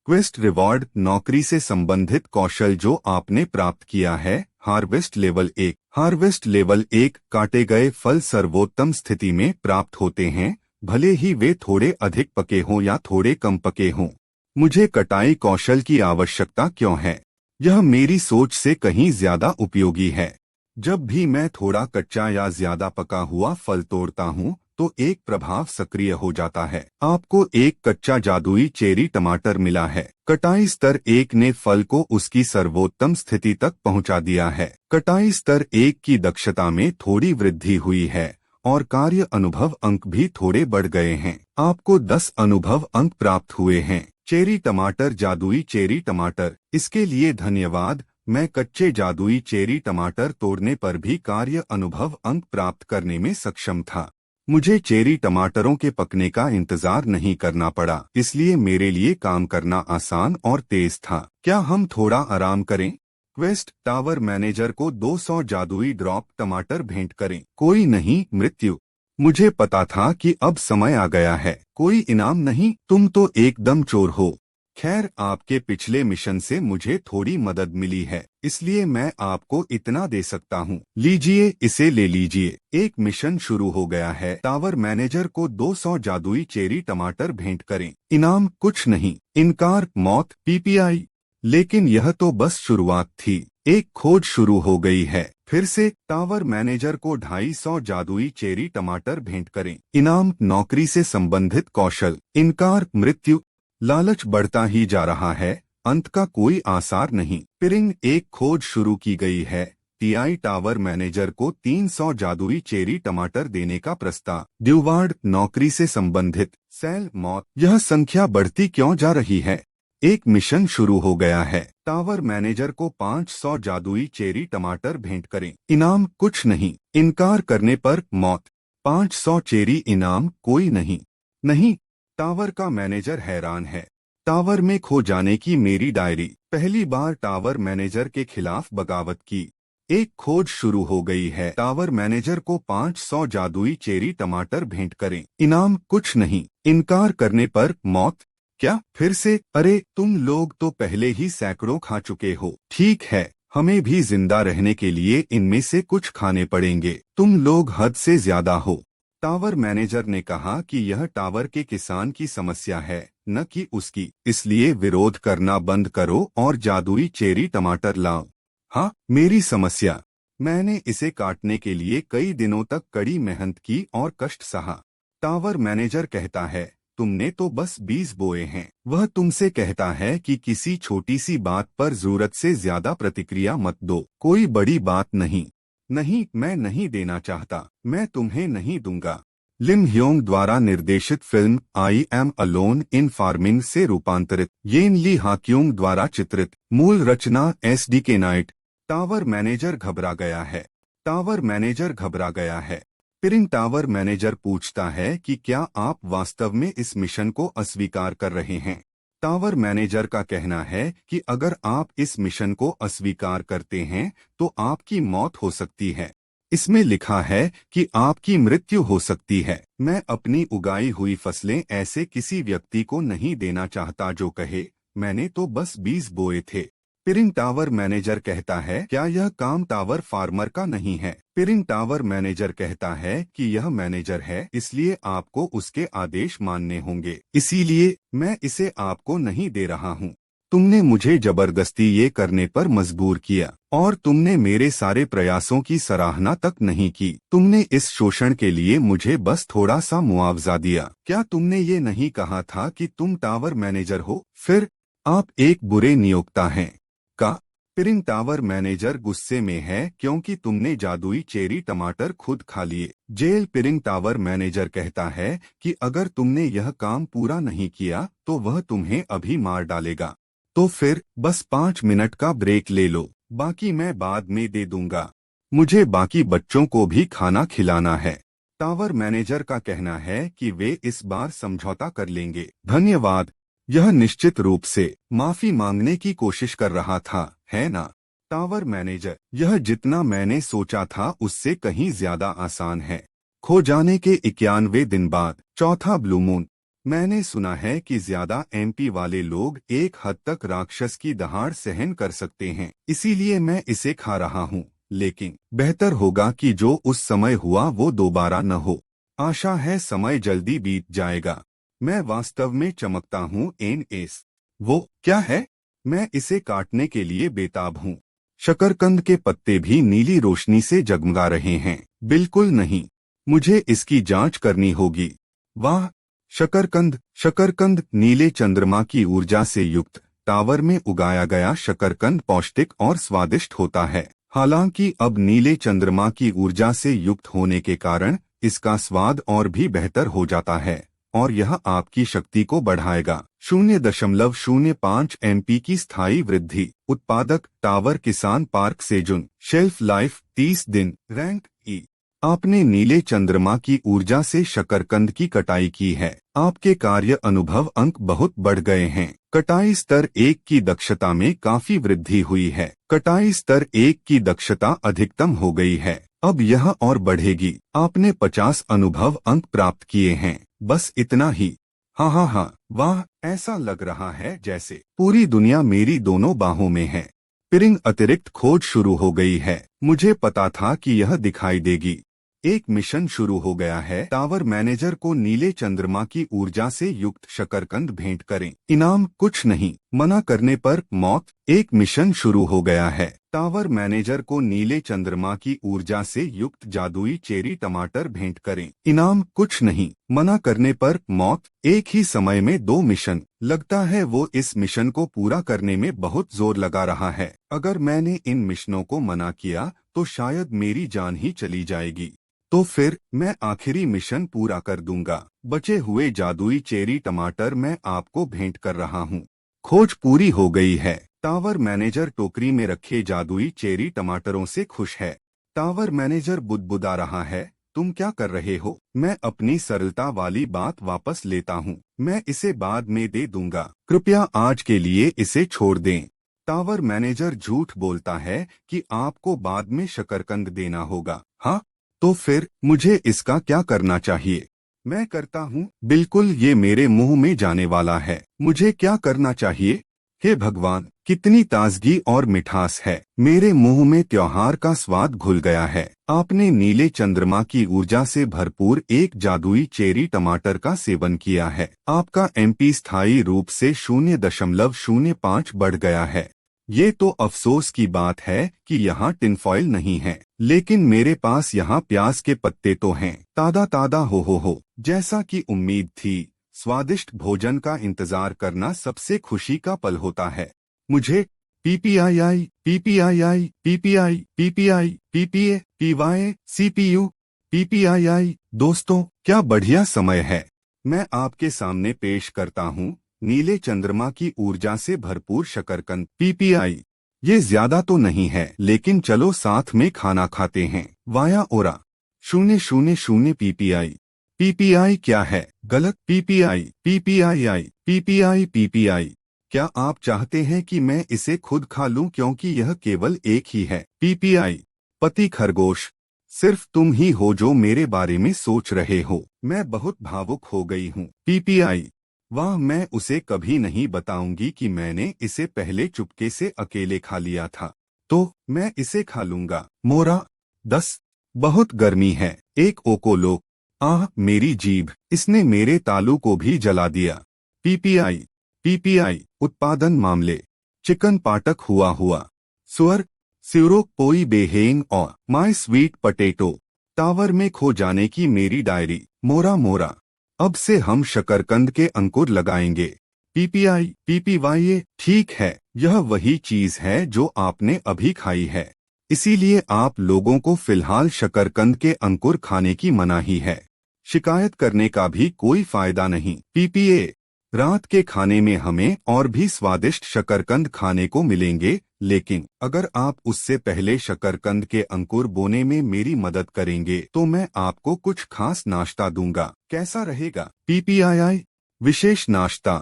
क्वेस्ट रिवॉर्ड, नौकरी से संबंधित कौशल जो आपने प्राप्त किया है। Harvest level 1। हार्वेस्ट लेवल 1 काटे गए फल सर्वोत्तम स्थिति में प्राप्त होते हैं, भले ही वे थोड़े अधिक पके हों या थोड़े कम पके हों। मुझे कटाई कौशल की आवश्यकता क्यों है? यह मेरी सोच से कहीं ज्यादा उपयोगी है। जब भी मैं थोड़ा कच्चा या ज्यादा पका हुआ फल तोड़ता हूँ तो एक प्रभाव सक्रिय हो जाता है। आपको एक कच्चा जादुई चेरी टमाटर मिला है। कटाई स्तर 1 ने फल को उसकी सर्वोत्तम स्थिति तक पहुंचा दिया है। कटाई स्तर 1 की दक्षता में थोड़ी वृद्धि हुई है और कार्य अनुभव अंक भी थोड़े बढ़ गए हैं। आपको 10 अनुभव अंक प्राप्त हुए हैं। चेरी टमाटर, जादुई चेरी टमाटर। इसके लिए धन्यवाद। मैं कच्चे जादुई चेरी टमाटर तोड़ने पर भी कार्य अनुभव अंक प्राप्त करने में सक्षम था। मुझे चेरी टमाटरों के पकने का इंतजार नहीं करना पड़ा, इसलिए मेरे लिए काम करना आसान और तेज था। क्या हम थोड़ा आराम करें? क्वेस्ट, टावर मैनेजर को 200 जादुई ड्रॉप टमाटर भेंट करें। कोई नहीं, मृत्यु। मुझे पता था कि अब समय आ गया है। कोई इनाम नहीं, तुम तो एकदम चोर हो। खैर, आपके पिछले मिशन से मुझे थोड़ी मदद मिली है, इसलिए मैं आपको इतना दे सकता हूँ। लीजिए, इसे ले लीजिए। एक मिशन शुरू हो गया है। टावर मैनेजर को 200 जादुई चेरी टमाटर भेंट करें। इनाम, कुछ नहीं। इनकार, मौत। PPI। लेकिन यह तो बस शुरुआत थी। एक खोज शुरू हो गई है। फिर से टावर मैनेजर को 250 जादुई चेरी टमाटर भेंट करें। इनाम, नौकरी से संबंधित कौशल। इनकार, मृत्यु। लालच बढ़ता ही जा रहा है, अंत का कोई आसार नहीं। पिरिंग, एक खोज शुरू की गई है। टीआई टावर मैनेजर को 300 जादुई चेरी टमाटर देने का प्रस्ताव। ड्यूवार्ड नौकरी से संबंधित सेल मौत। यह संख्या बढ़ती क्यों जा रही है? एक मिशन शुरू हो गया है। टावर मैनेजर को 500 जादुई चेरी टमाटर भेंट करें। इनाम कुछ नहीं। इनकार करने पर मौत। 500 चेरी इनाम कोई नहीं। नहीं। टावर का मैनेजर हैरान है। टावर में खो जाने की मेरी डायरी। पहली बार टावर मैनेजर के खिलाफ बगावत की। एक खोज शुरू हो गई है। टावर मैनेजर को 500 जादुई चेरी टमाटर भेंट करें। इनाम कुछ नहीं। इनकार करने पर मौत। क्या फिर से? अरे तुम लोग तो पहले ही सैकड़ों खा चुके हो। ठीक है, हमें भी जिंदा रहने के लिए इनमें से कुछ खाने पड़ेंगे। तुम लोग हद से ज्यादा हो। टावर मैनेजर ने कहा कि यह टावर के किसान की समस्या है, न कि उसकी। इसलिए विरोध करना बंद करो और जादुई चेरी टमाटर लाओ। हाँ, मेरी समस्या। मैंने इसे काटने के लिए कई दिनों तक कड़ी मेहनत की और कष्ट सहा। टावर मैनेजर कहता है, तुमने तो बस 20 बोए हैं। वह तुमसे कहता है कि किसी छोटी सी बात पर जरूरत से ज्यादा प्रतिक्रिया मत दो। कोई बड़ी बात नहीं। नहीं, मैं नहीं देना चाहता। मैं तुम्हें नहीं दूंगा। लिम ह्योंग द्वारा निर्देशित film I am alone in farming से रूपांतरित। येन ली हाक्यूंग द्वारा चित्रित। मूल रचना एसडीके नाइट। टावर मैनेजर घबरा गया है। टावर मैनेजर घबरा गया है। पिरिंग टावर मैनेजर पूछता है कि क्या आप वास्तव में इस मिशन को अस्वीकार कर रहे हैं? टावर मैनेजर का कहना है कि अगर आप इस मिशन को अस्वीकार करते हैं तो आपकी मौत हो सकती है। इसमें लिखा है कि आपकी मृत्यु हो सकती है। मैं अपनी उगाई हुई फसलें ऐसे किसी व्यक्ति को नहीं देना चाहता जो कहे, मैंने तो बस 20 बोए थे। पिरिंग टावर मैनेजर कहता है, क्या यह काम टावर फार्मर का नहीं है? पिरिंग टावर मैनेजर कहता है कि यह मैनेजर है, इसलिए आपको उसके आदेश मानने होंगे। इसीलिए मैं इसे आपको नहीं दे रहा हूँ। तुमने मुझे जबरदस्ती ये करने पर मजबूर किया और तुमने मेरे सारे प्रयासों की सराहना तक नहीं की। तुमने इस शोषण के लिए मुझे बस थोड़ा सा मुआवजा दिया। क्या तुमने ये नहीं कहा था कि तुम टावर मैनेजर हो? फिर आप एक बुरे नियोक्ता हैं। का पिरिंग टावर मैनेजर गुस्से में है क्योंकि तुमने जादुई चेरी टमाटर खुद खा लिए। जेल पिरिंग टावर मैनेजर कहता है कि अगर तुमने यह काम पूरा नहीं किया तो वह तुम्हें अभी मार डालेगा। तो फिर बस 5 मिनट का ब्रेक ले लो, बाकी मैं बाद में दे दूंगा। मुझे बाकी बच्चों को भी खाना खिलाना है। टावर मैनेजर का कहना है कि वे इस बार समझौता कर लेंगे। धन्यवाद। यह निश्चित रूप से माफी मांगने की कोशिश कर रहा था, है ना? टावर मैनेजर, यह जितना मैंने सोचा था उससे कहीं ज्यादा आसान है। खो जाने के 91 दिन बाद चौथा ब्लू मून। मैंने सुना है कि ज्यादा एमपी वाले लोग एक हद तक राक्षस की दहाड़ सहन कर सकते हैं, इसीलिए मैं इसे खा रहा हूँ। लेकिन बेहतर होगा कि जो उस समय हुआ वो दोबारा न हो। आशा है समय जल्दी बीत जाएगा। मैं वास्तव में चमकता हूँ एनएस। वो क्या है? मैं इसे काटने के लिए बेताब हूँ। शकरकंद के पत्ते भी नीली रोशनी से जगमगा रहे हैं। बिल्कुल नहीं, मुझे इसकी जांच करनी होगी। वाह, शकरकंद! शकरकंद नीले चंद्रमा की ऊर्जा से युक्त टावर में उगाया गया शकरकंद पौष्टिक और स्वादिष्ट होता है। हालांकि अब नीले चंद्रमा की ऊर्जा से युक्त होने के कारण इसका स्वाद और भी बेहतर हो जाता है और यह आपकी शक्ति को बढ़ाएगा। 0.05 MP की स्थायी वृद्धि। उत्पादक टावर किसान पार्क सेजुन। शेल्फ लाइफ 30 दिन। रैंक ई। आपने नीले चंद्रमा की ऊर्जा से शकरकंद की कटाई की है। आपके कार्य अनुभव अंक बहुत बढ़ गए हैं। कटाई स्तर 1 की दक्षता में काफी वृद्धि हुई है। कटाई स्तर 1 की दक्षता अधिकतम हो गई है। अब यह और बढ़ेगी। आपने 50 अनुभव अंक प्राप्त किए हैं। बस इतना ही। हाँ, वाह, ऐसा लग रहा है जैसे पूरी दुनिया मेरी दोनों बाहों में है। पिरिंग अतिरिक्त खोज शुरू हो गई है। मुझे पता था कि यह दिखाई देगी। एक मिशन शुरू हो गया है। टावर मैनेजर को नीले चंद्रमा की ऊर्जा से युक्त शकरकंद भेंट करें। इनाम कुछ नहीं। मना करने पर मौत। एक मिशन शुरू हो गया है। टावर मैनेजर को नीले चंद्रमा की ऊर्जा से युक्त जादुई चेरी टमाटर भेंट करें। इनाम कुछ नहीं। मना करने पर मौत। एक ही समय में 2 मिशन। लगता है वो इस मिशन को पूरा करने में बहुत जोर लगा रहा है। अगर मैंने इन मिशनों को मना किया तो शायद मेरी जान ही चली जाएगी। तो फिर मैं आखिरी मिशन पूरा कर दूंगा। बचे हुए जादुई चेरी टमाटर मैं आपको भेंट कर रहा हूँ। खोज पूरी हो गई है। टावर मैनेजर टोकरी में रखे जादुई चेरी टमाटरों से खुश है। टावर मैनेजर बुदबुदा रहा है, तुम क्या कर रहे हो? मैं अपनी सरलता वाली बात वापस लेता हूँ। मैं इसे बाद में दे दूंगा। कृपया आज के लिए इसे छोड़ दें। टावर मैनेजर झूठ बोलता है कि आपको बाद में शकरकंद देना होगा। हाँ, तो फिर मुझे इसका क्या करना चाहिए? मैं करता हूँ। बिल्कुल, ये मेरे मुंह में जाने वाला है। मुझे क्या करना चाहिए? हे भगवान, कितनी ताजगी और मिठास है। मेरे मुंह में त्योहार का स्वाद घुल गया है। आपने नीले चंद्रमा की ऊर्जा से भरपूर एक जादुई चेरी टमाटर का सेवन किया है। आपका एमपी स्थायी रूप से 0.05 बढ़ गया है। ये तो अफसोस की बात है कि यहाँ टिनफॉइल नहीं है, लेकिन मेरे पास यहाँ प्याज के पत्ते तो हैं। तादा तादा हो, जैसा कि उम्मीद थी। स्वादिष्ट भोजन का इंतजार करना सबसे खुशी का पल होता है। मुझे PPI, PPI, PPI, PPI, PPA, PY, CPU, PPI. दोस्तों, क्या बढ़िया समय है। मैं आपके सामने पेश करता हूँ नीले चंद्रमा की ऊर्जा से भरपूर शकरकंद पीपीआई। ये ज्यादा तो नहीं है, लेकिन चलो साथ में खाना खाते हैं। वाया ओरा 000 पीपीआई। पीपीआई क्या है? गलत। PPI, PPI, PPI, PPI. क्या आप चाहते हैं कि मैं इसे खुद खा लूं क्योंकि यह केवल एक ही है? पीपीआई। पति खरगोश, सिर्फ तुम ही हो जो मेरे बारे में सोच रहे हो। मैं बहुत भावुक हो गई हूँ। पीपीआई। वाह, मैं उसे कभी नहीं बताऊंगी कि मैंने इसे पहले चुपके से अकेले खा लिया था। तो मैं इसे खा लूंगा। मोरा 10। बहुत गर्मी है। एक ओकोलोक। आह, मेरी जीभ, इसने मेरे तालू को भी जला दिया। PPI, PPI. उत्पादन मामले। चिकन पाटक हुआ सुअर, स्यूरोक पोई बेहेंग और माई स्वीट पटेटो। टावर में खो जाने की मेरी डायरी। मोरा मोरा। अब से हम शकरकंद के अंकुर लगाएंगे। पीपीआई, पीपीवाई। ठीक है, यह वही चीज है जो आपने अभी खाई है, इसीलिए आप लोगों को फिलहाल शकरकंद के अंकुर खाने की मनाही है। शिकायत करने का भी कोई फायदा नहीं। पीपीए। रात के खाने में हमें और भी स्वादिष्ट शकरकंद खाने को मिलेंगे, लेकिन अगर आप उससे पहले शकरकंद के अंकुर बोने में मेरी मदद करेंगे तो मैं आपको कुछ खास नाश्ता दूंगा। कैसा रहेगा? पीपीआई। विशेष नाश्ता।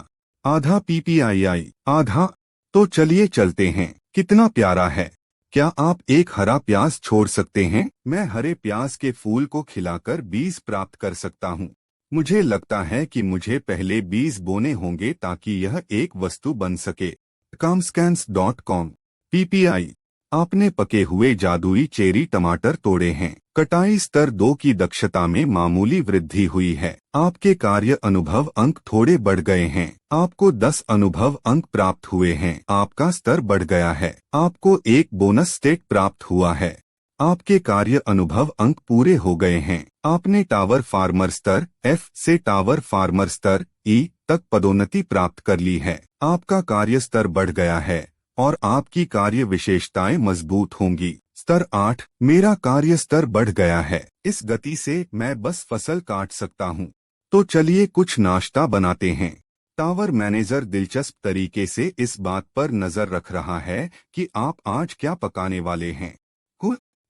आधा पीपीआई, आधा। तो चलिए चलते हैं। कितना प्यारा है। क्या आप एक हरा प्याज छोड़ सकते हैं? मैं हरे प्याज के फूल को खिलाकर बीज प्राप्त कर सकता हूँ। मुझे लगता है कि मुझे पहले बीज बोने होंगे ताकि यह एक वस्तु बन सके। comscans.com। पीपीआई। आपने पके हुए जादुई चेरी टमाटर तोड़े हैं। कटाई स्तर 2 की दक्षता में मामूली वृद्धि हुई है। आपके कार्य अनुभव अंक थोड़े बढ़ गए हैं। आपको 10 अनुभव अंक प्राप्त हुए हैं। आपका स्तर बढ़ गया है। आपको एक बोनस स्टेट प्राप्त हुआ है। आपके कार्य अनुभव अंक पूरे हो गए हैं। आपने टावर फार्मर स्तर F से टावर फार्मर स्तर E तक पदोन्नति प्राप्त कर ली है। आपका कार्य स्तर बढ़ गया है और आपकी कार्य विशेषताएं मजबूत होंगी। स्तर 8। मेरा कार्य स्तर बढ़ गया है। इस गति से मैं बस फसल काट सकता हूँ। तो चलिए कुछ नाश्ता बनाते हैं। टावर मैनेजर दिलचस्प तरीके से इस बात पर नजर रख रहा है कि आप आज क्या पकाने वाले हैं।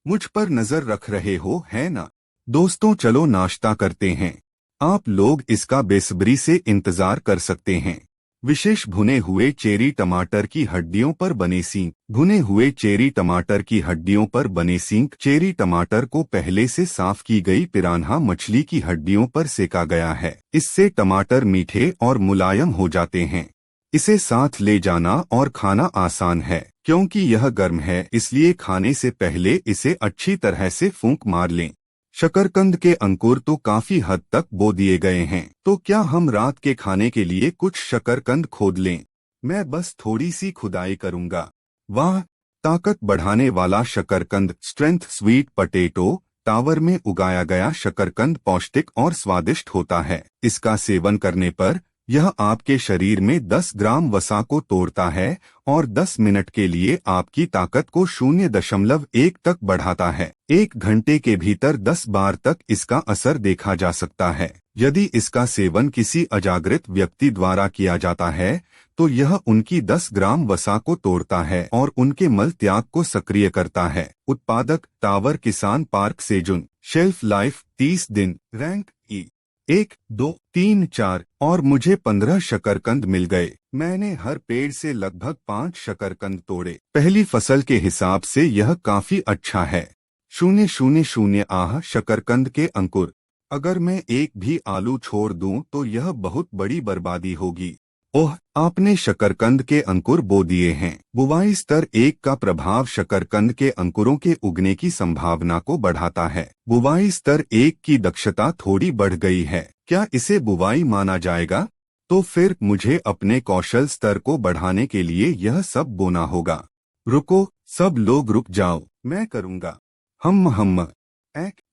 मुझ पर नजर रख रहे हो, है ना? दोस्तों, चलो नाश्ता करते हैं। आप लोग इसका बेसब्री से इंतजार कर सकते हैं। विशेष भुने हुए चेरी टमाटर की हड्डियों पर बने सींग। भुने हुए चेरी टमाटर की हड्डियों पर बने सींग। चेरी टमाटर को पहले से साफ की गई पिरान्हा मछली की हड्डियों पर सेका गया है। इससे टमाटर मीठे और मुलायम हो जाते हैं। इसे साथ ले जाना और खाना आसान है क्योंकि यह गर्म है, इसलिए खाने से पहले इसे अच्छी तरह से फूंक मार लें। शकरकंद के अंकुर तो काफी हद तक बो दिए गए हैं, तो क्या हम रात के खाने के लिए कुछ शकरकंद खोद लें? मैं बस थोड़ी सी खुदाई करूंगा। वाह, ताकत बढ़ाने वाला शकरकंद स्ट्रेंथ स्वीट पटेटो। टावर में उगाया गया शकरकंद पौष्टिक और स्वादिष्ट होता है। इसका सेवन करने पर यह आपके शरीर में 10 ग्राम वसा को तोड़ता है और 10 मिनट के लिए आपकी ताकत को 0.1 तक बढ़ाता है। 1 घंटे के भीतर 10 बार तक इसका असर देखा जा सकता है। यदि इसका सेवन किसी अजागृत व्यक्ति द्वारा किया जाता है तो यह उनकी 10 ग्राम वसा को तोड़ता है और उनके मल त्याग को सक्रिय करता है। उत्पादक टावर किसान पार्क सेजुन। शेल्फ लाइफ 30 दिन। रैंक ई 1, 2, 3, 4 और मुझे 15 शकरकंद मिल गए। मैंने हर पेड़ से लगभग 5 शकरकंद तोड़े। पहली फसल के हिसाब से यह काफी अच्छा है। 000 आह शकरकंद के अंकुर। अगर मैं एक भी आलू छोड़ दूं तो यह बहुत बड़ी बर्बादी होगी। ओह, आपने शकरकंद के अंकुर बो दिए हैं। बुवाई स्तर 1 का प्रभाव शकरकंद के अंकुरों के उगने की संभावना को बढ़ाता है। बुवाई स्तर 1 की दक्षता थोड़ी बढ़ गई है। क्या इसे बुवाई माना जाएगा? तो फिर मुझे अपने कौशल स्तर को बढ़ाने के लिए यह सब बोना होगा। रुको, सब लोग रुक जाओ, मैं करूँगा। हम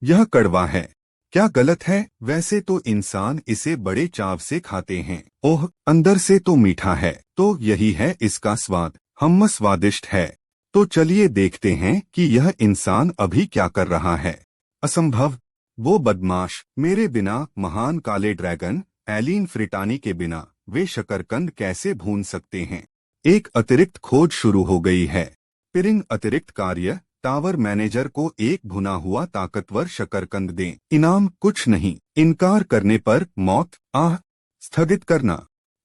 यह कड़वा है। क्या गलत है? वैसे तो इंसान इसे बड़े चाव से खाते हैं। ओह, अंदर से तो मीठा है। तो यही है इसका स्वाद। हम स्वादिष्ट है। तो चलिए देखते हैं कि यह इंसान अभी क्या कर रहा है। असंभव। वो बदमाश। मेरे बिना, महान काले ड्रैगन एलिन फ्रिटानी के बिना वे शकरकंद कैसे भून सकते हैं? एक अतिरिक्त खोज शुरू हो गई है। पिरिंग अतिरिक्त कार्य। टावर मैनेजर को एक भुना हुआ ताकतवर शकरकंद दें। इनाम कुछ नहीं। इनकार करने पर मौत। आह, स्थगित करना।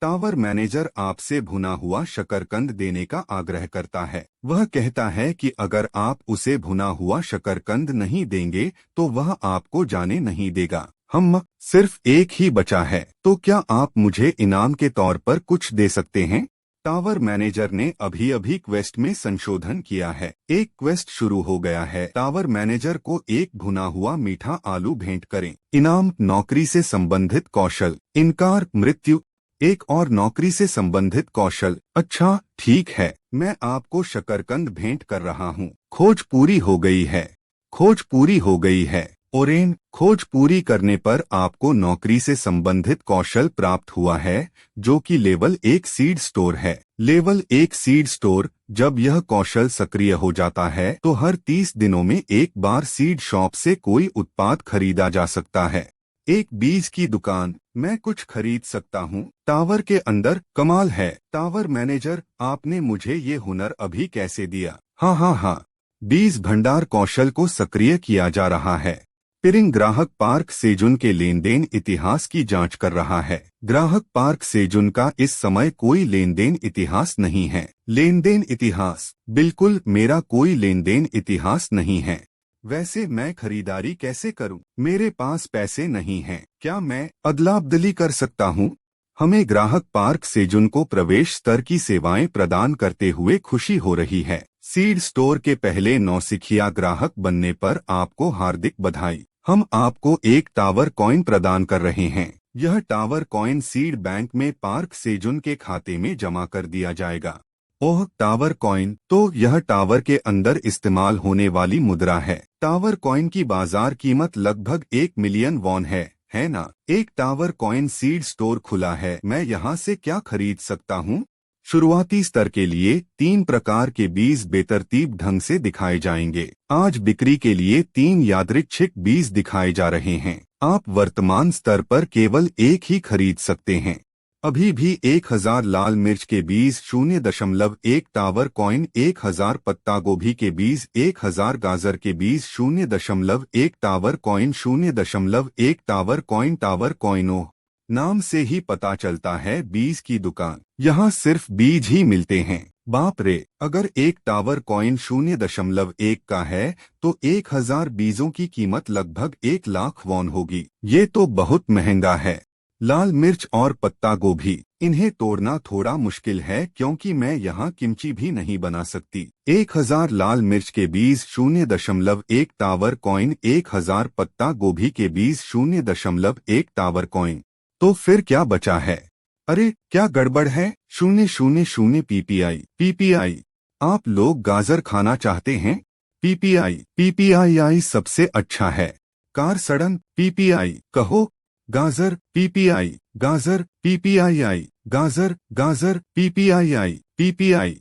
टावर मैनेजर आपसे भुना हुआ शकरकंद देने का आग्रह करता है। वह कहता है कि अगर आप उसे भुना हुआ शकरकंद नहीं देंगे तो वह आपको जाने नहीं देगा। हम सिर्फ एक ही बचा है। तो क्या आप मुझे इनाम के तौर पर कुछ दे सकते हैं? टावर मैनेजर ने अभी क्वेस्ट में संशोधन किया है। एक क्वेस्ट शुरू हो गया है। टावर मैनेजर को एक भुना हुआ मीठा आलू भेंट करें। इनाम नौकरी से संबंधित कौशल। इनकार मृत्यु। एक और नौकरी से संबंधित कौशल। अच्छा, ठीक है, मैं आपको शकरकंद भेंट कर रहा हूँ। खोज पूरी हो गई है। खोज पूरी हो गई है। ओरेन, खोज पूरी करने पर आपको नौकरी से संबंधित कौशल प्राप्त हुआ है जो कि लेवल 1 सीड स्टोर है। Level 1 seed store. जब यह कौशल सक्रिय हो जाता है तो हर 30 दिनों में एक बार सीड शॉप से कोई उत्पाद खरीदा जा सकता है। एक बीज की दुकान। मैं कुछ खरीद सकता हूँ। टावर के अंदर। कमाल है। टावर मैनेजर, आपने मुझे ये हुनर अभी कैसे दिया? हाँ। बीज भंडार कौशल को सक्रिय किया जा रहा है। पिरिंग ग्राहक पार्क सेजुन के लेन देन इतिहास की जांच कर रहा है। ग्राहक पार्क सेजुन का इस समय कोई लेन देन इतिहास नहीं है। लेन देन इतिहास। बिल्कुल, मेरा कोई लेन देन इतिहास नहीं है। वैसे मैं खरीदारी कैसे करूं? मेरे पास पैसे नहीं हैं। क्या मैं अदला बदली कर सकता हूं? हमें ग्राहक पार्क सेजुन को प्रवेश स्तर की सेवाएं प्रदान करते हुए खुशी हो रही है। सीड स्टोर के पहले नौसिखिया ग्राहक बनने पर आपको हार्दिक बधाई। हम आपको एक टावर कॉइन प्रदान कर रहे हैं। यह टावर कॉइन सीड बैंक में पार्क सेजुन के खाते में जमा कर दिया जाएगा। ओह, टावर कॉइन। तो यह टावर के अंदर इस्तेमाल होने वाली मुद्रा है। टावर कॉइन की बाजार कीमत लगभग 1 मिलियन वॉन है ना? एक टावर कॉइन सीड स्टोर खुला है। मैं यहाँ से क्या खरीद सकता हूँ? शुरुआती स्तर के लिए 3 प्रकार के बीज बेतरतीब ढंग से दिखाए जाएंगे। आज बिक्री के लिए 3 यादृच्छिक बीज दिखाए जा रहे हैं। आप वर्तमान स्तर पर केवल एक ही खरीद सकते हैं। अभी भी 1000 लाल मिर्च के बीज 0.1 टावर कॉइन, 1000 पत्ता गोभी के बीज, 1000 गाजर के बीज 0.1 tower coin, 0.1 tower coin. Tower कॉइनो नाम से ही पता चलता है बीज की दुकान। यहाँ सिर्फ बीज ही मिलते हैं। बाप रे, अगर एक टावर कॉइन 0.1 का है तो 1000 बीजों की कीमत लगभग 1 लाख वॉन होगी। ये तो बहुत महंगा है। लाल मिर्च और पत्ता गोभी, इन्हें तोड़ना थोड़ा मुश्किल है क्योंकि मैं यहाँ किमची भी नहीं बना सकती। 1000 लाल मिर्च के बीज 0.1 टावर कॉइन, 1000 पत्ता गोभी के बीज 0.1 टावर कॉइन। तो फिर क्या बचा है? अरे, क्या गड़बड़ है? 000 पीपीआई। आप लोग गाजर खाना चाहते हैं? पीपीआई सबसे अच्छा है। कार सड़न। पीपीआई कहो। गाजर पीपीआई, गाजर पीपीआईआई, गाजर गाजर पीपीआईआई, पीपीआई।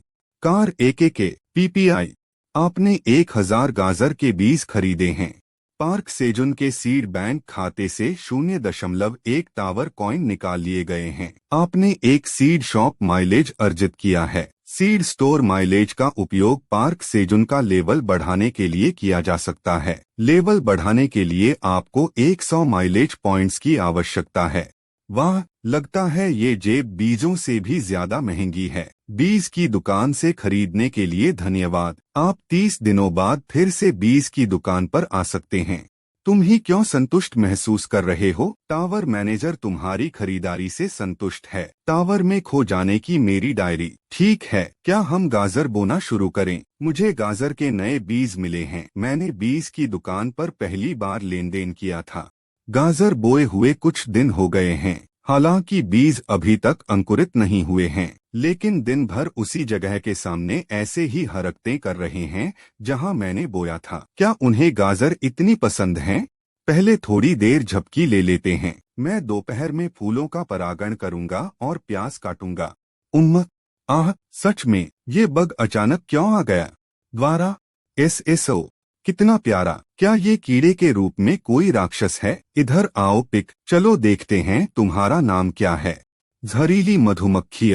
कार एके पीपीआई। आपने 1000 गाजर के बीज खरीदे हैं। पार्क सेजुन के सीड बैंक खाते से 0.1 टावर कॉइन निकाल लिए गए हैं। आपने एक सीड शॉप माइलेज अर्जित किया है। सीड स्टोर माइलेज का उपयोग पार्क सेजुन का लेवल बढ़ाने के लिए किया जा सकता है। लेवल बढ़ाने के लिए आपको 100 माइलेज पॉइंट्स की आवश्यकता है। वाह, लगता है ये जेब बीजों से भी ज्यादा महंगी है। बीज की दुकान से खरीदने के लिए धन्यवाद। आप 30 दिनों बाद फिर से बीज की दुकान पर आ सकते हैं। तुम ही क्यों संतुष्ट महसूस कर रहे हो? टावर मैनेजर तुम्हारी खरीदारी से संतुष्ट है। टावर में खो जाने की मेरी डायरी। ठीक है, क्या हम गाजर बोना शुरू करें? मुझे गाजर के नए बीज मिले हैं। मैंने बीज की दुकान पर पहली बार लेन देन किया था। गाजर बोए हुए कुछ दिन हो गए हैं। हालांकि बीज अभी तक अंकुरित नहीं हुए हैं, लेकिन दिन भर उसी जगह के सामने ऐसे ही हरकतें कर रहे हैं जहां मैंने बोया था। क्या उन्हें गाजर इतनी पसंद हैं? पहले थोड़ी देर झपकी ले लेते हैं। मैं दोपहर में फूलों का परागण करूंगा और प्याज काटूंगा। आह, सच में ये बग अचानक क्यों आ गया? द्वारा एसएसओ। कितना प्यारा। क्या ये कीड़े के रूप में कोई राक्षस है? इधर आओ पिक, चलो देखते हैं तुम्हारा नाम क्या है। जहरीली मधुमक्खी।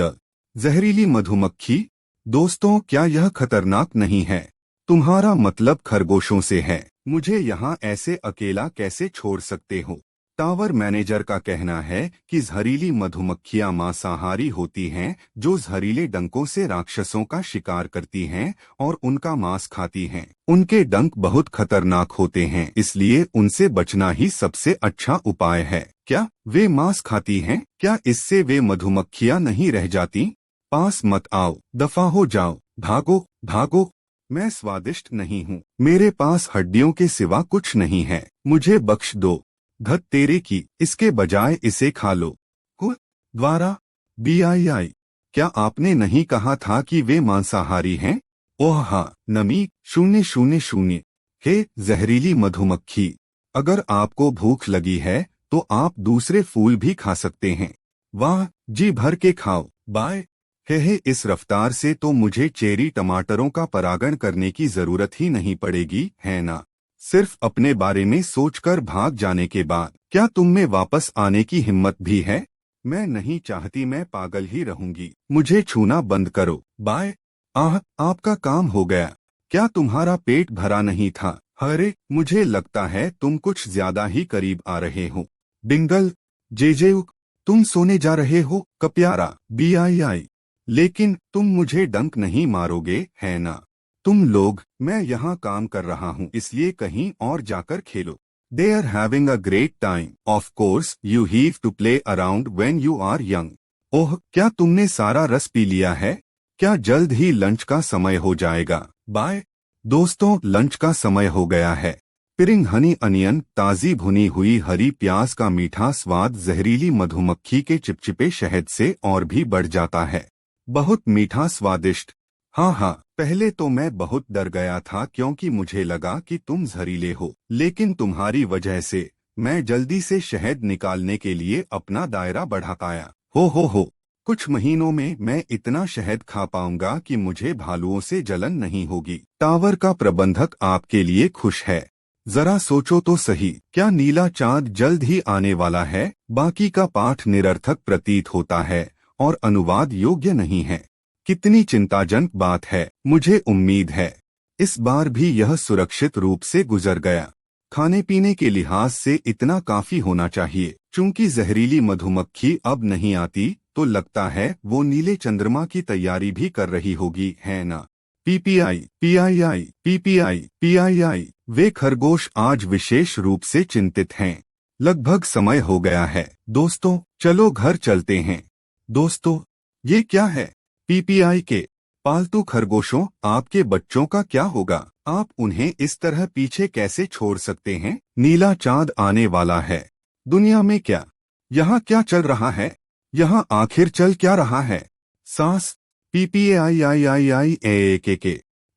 जहरीली मधुमक्खी। दोस्तों, क्या यह खतरनाक नहीं है? तुम्हारा मतलब खरगोशों से है। मुझे यहाँ ऐसे अकेला कैसे छोड़ सकते हो? टावर मैनेजर का कहना है कि जहरीली मधुमक्खियां मांसाहारी होती हैं जो जहरीले डंकों से राक्षसों का शिकार करती हैं और उनका मांस खाती हैं। उनके डंक बहुत खतरनाक होते हैं, इसलिए उनसे बचना ही सबसे अच्छा उपाय है। क्या वे मांस खाती हैं? क्या इससे वे मधुमक्खियां नहीं रह जाती? पास मत आओ, दफा हो जाओ, भागो भागो। मैं स्वादिष्ट नहीं हूँ। मेरे पास हड्डियों के सिवा कुछ नहीं है। मुझे बख्श दो। धत तेरे की, इसके बजाय इसे खा लो। द्वारा बीआईआई। क्या आपने नहीं कहा था कि वे मांसाहारी हैं? ओह हाँ, नमी 000। हे जहरीली मधुमक्खी, अगर आपको भूख लगी है तो आप दूसरे फूल भी खा सकते हैं। वाह, जी भर के खाओ। बाय। हे इस रफ्तार से तो मुझे चेरी टमाटरों का परागण करने की जरूरत ही नहीं पड़ेगी, है ना? सिर्फ अपने बारे में सोचकर भाग जाने के बाद। क्या तुम में वापस आने की हिम्मत भी है? मैं नहीं चाहती, मैं पागल ही रहूंगी। मुझे छूना बंद करो। बाय। आह, आपका काम हो गया। क्या तुम्हारा पेट भरा नहीं था? अरे, मुझे लगता है तुम कुछ ज्यादा ही करीब आ रहे हो। डिंगल जेजेउक, तुम सोने जा रहे हो? कप्यारा बीआईआई। लेकिन तुम मुझे डंक नहीं मारोगे, है ना? तुम लोग, मैं यहाँ काम कर रहा हूँ, इसलिए कहीं और जाकर खेलो। They are having a great time. Of course, you have to play around when you are young. ओह, क्या तुमने सारा रस पी लिया है? क्या जल्द ही लंच का समय हो जाएगा? बाय। दोस्तों, लंच का समय हो गया है। पिरिंग हनी अनियन, ताजी भुनी हुई हरी प्याज का मीठा स्वाद जहरीली मधुमक्खी के चिपचिपे शहद से और भी बढ़ जाता है। बहुत मीठा, स्वादिष्ट। हाँ, पहले तो मैं बहुत डर गया था क्योंकि मुझे लगा कि तुम जहरीले हो, लेकिन तुम्हारी वजह से मैं जल्दी से शहद निकालने के लिए अपना दायरा बढ़ा पाया। हो, कुछ महीनों में मैं इतना शहद खा पाऊंगा कि मुझे भालुओं से जलन नहीं होगी। टावर का प्रबंधक आपके लिए खुश है। जरा सोचो तो सही, क्या नीला चांद जल्द ही आने वाला है? बाकी का पाठ निरर्थक प्रतीत होता है और अनुवाद योग्य नहीं है। कितनी चिंताजनक बात है। मुझे उम्मीद है इस बार भी यह सुरक्षित रूप से गुजर गया। खाने पीने के लिहाज से इतना काफी होना चाहिए। चूंकि जहरीली मधुमक्खी अब नहीं आती, तो लगता है वो नीले चंद्रमा की तैयारी भी कर रही होगी, है ना? PPI पीआईआई PPI पीआईआई। वे खरगोश आज विशेष रूप से चिंतित हैं। लगभग समय हो गया है। दोस्तों, चलो घर चलते हैं। दोस्तों, ये क्या है? पीपीआई के पालतू खरगोशों, आपके बच्चों का क्या होगा? आप उन्हें इस तरह पीछे कैसे छोड़ सकते हैं? नीला चांद आने वाला है। दुनिया में क्या, यहाँ क्या चल रहा है? यहाँ आखिर चल क्या रहा है? सांस। पीपीआईआईआईआई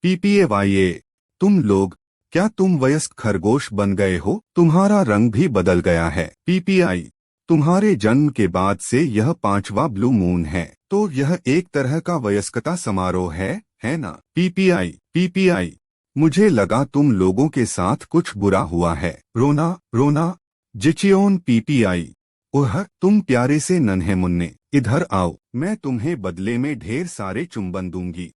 पीपीएवाईए। तुम लोग, क्या तुम वयस्क खरगोश बन गए हो? तुम्हारा रंग भी बदल गया है। पीपीआई तुम्हारे जन्म के बाद से यह 5वां ब्लू मून है, तो यह एक तरह का वयस्कता समारोह है ना? पीपीआई पीपीआई, मुझे लगा तुम लोगों के साथ कुछ बुरा हुआ है। रोना रोना। जिचियोन पीपीआई, ओह तुम प्यारे से नन्हे मुन्ने, इधर आओ, मैं तुम्हें बदले में ढेर सारे चुंबन दूंगी।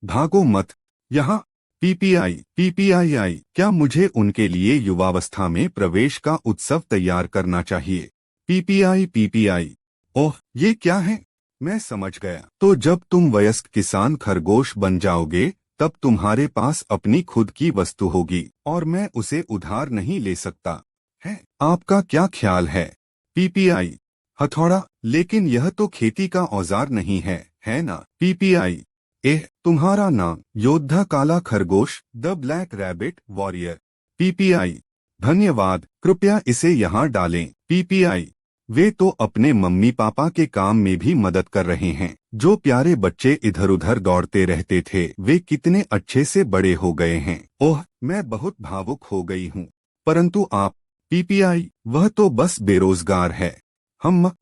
भागो मत यहाँ। पीपीआई पीपीआई, क्या मुझे उनके लिए युवावस्था में प्रवेश का उत्सव तैयार करना चाहिए? पीपीआई पीपीआई, ओह ये क्या है? मैं समझ गया। तो जब तुम वयस्क किसान खरगोश बन जाओगे तब तुम्हारे पास अपनी खुद की वस्तु होगी और मैं उसे उधार नहीं ले सकता है। आपका क्या ख्याल है? पीपीआई, हथौड़ा, लेकिन यह तो खेती का औजार नहीं है ना? पीपीआई, तुम्हारा नाम योद्धा काला खरगोश, the black rabbit warrior. PPI, धन्यवाद, कृपया इसे यहाँ डालें। पीपीआई, वे तो अपने मम्मी पापा के काम में भी मदद कर रहे हैं। जो प्यारे बच्चे इधर उधर दौड़ते रहते थे वे कितने अच्छे से बड़े हो गए हैं। ओह मैं बहुत भावुक हो गई हूँ। परंतु आप? पीपीआई, वह तो बस बेरोजगार है।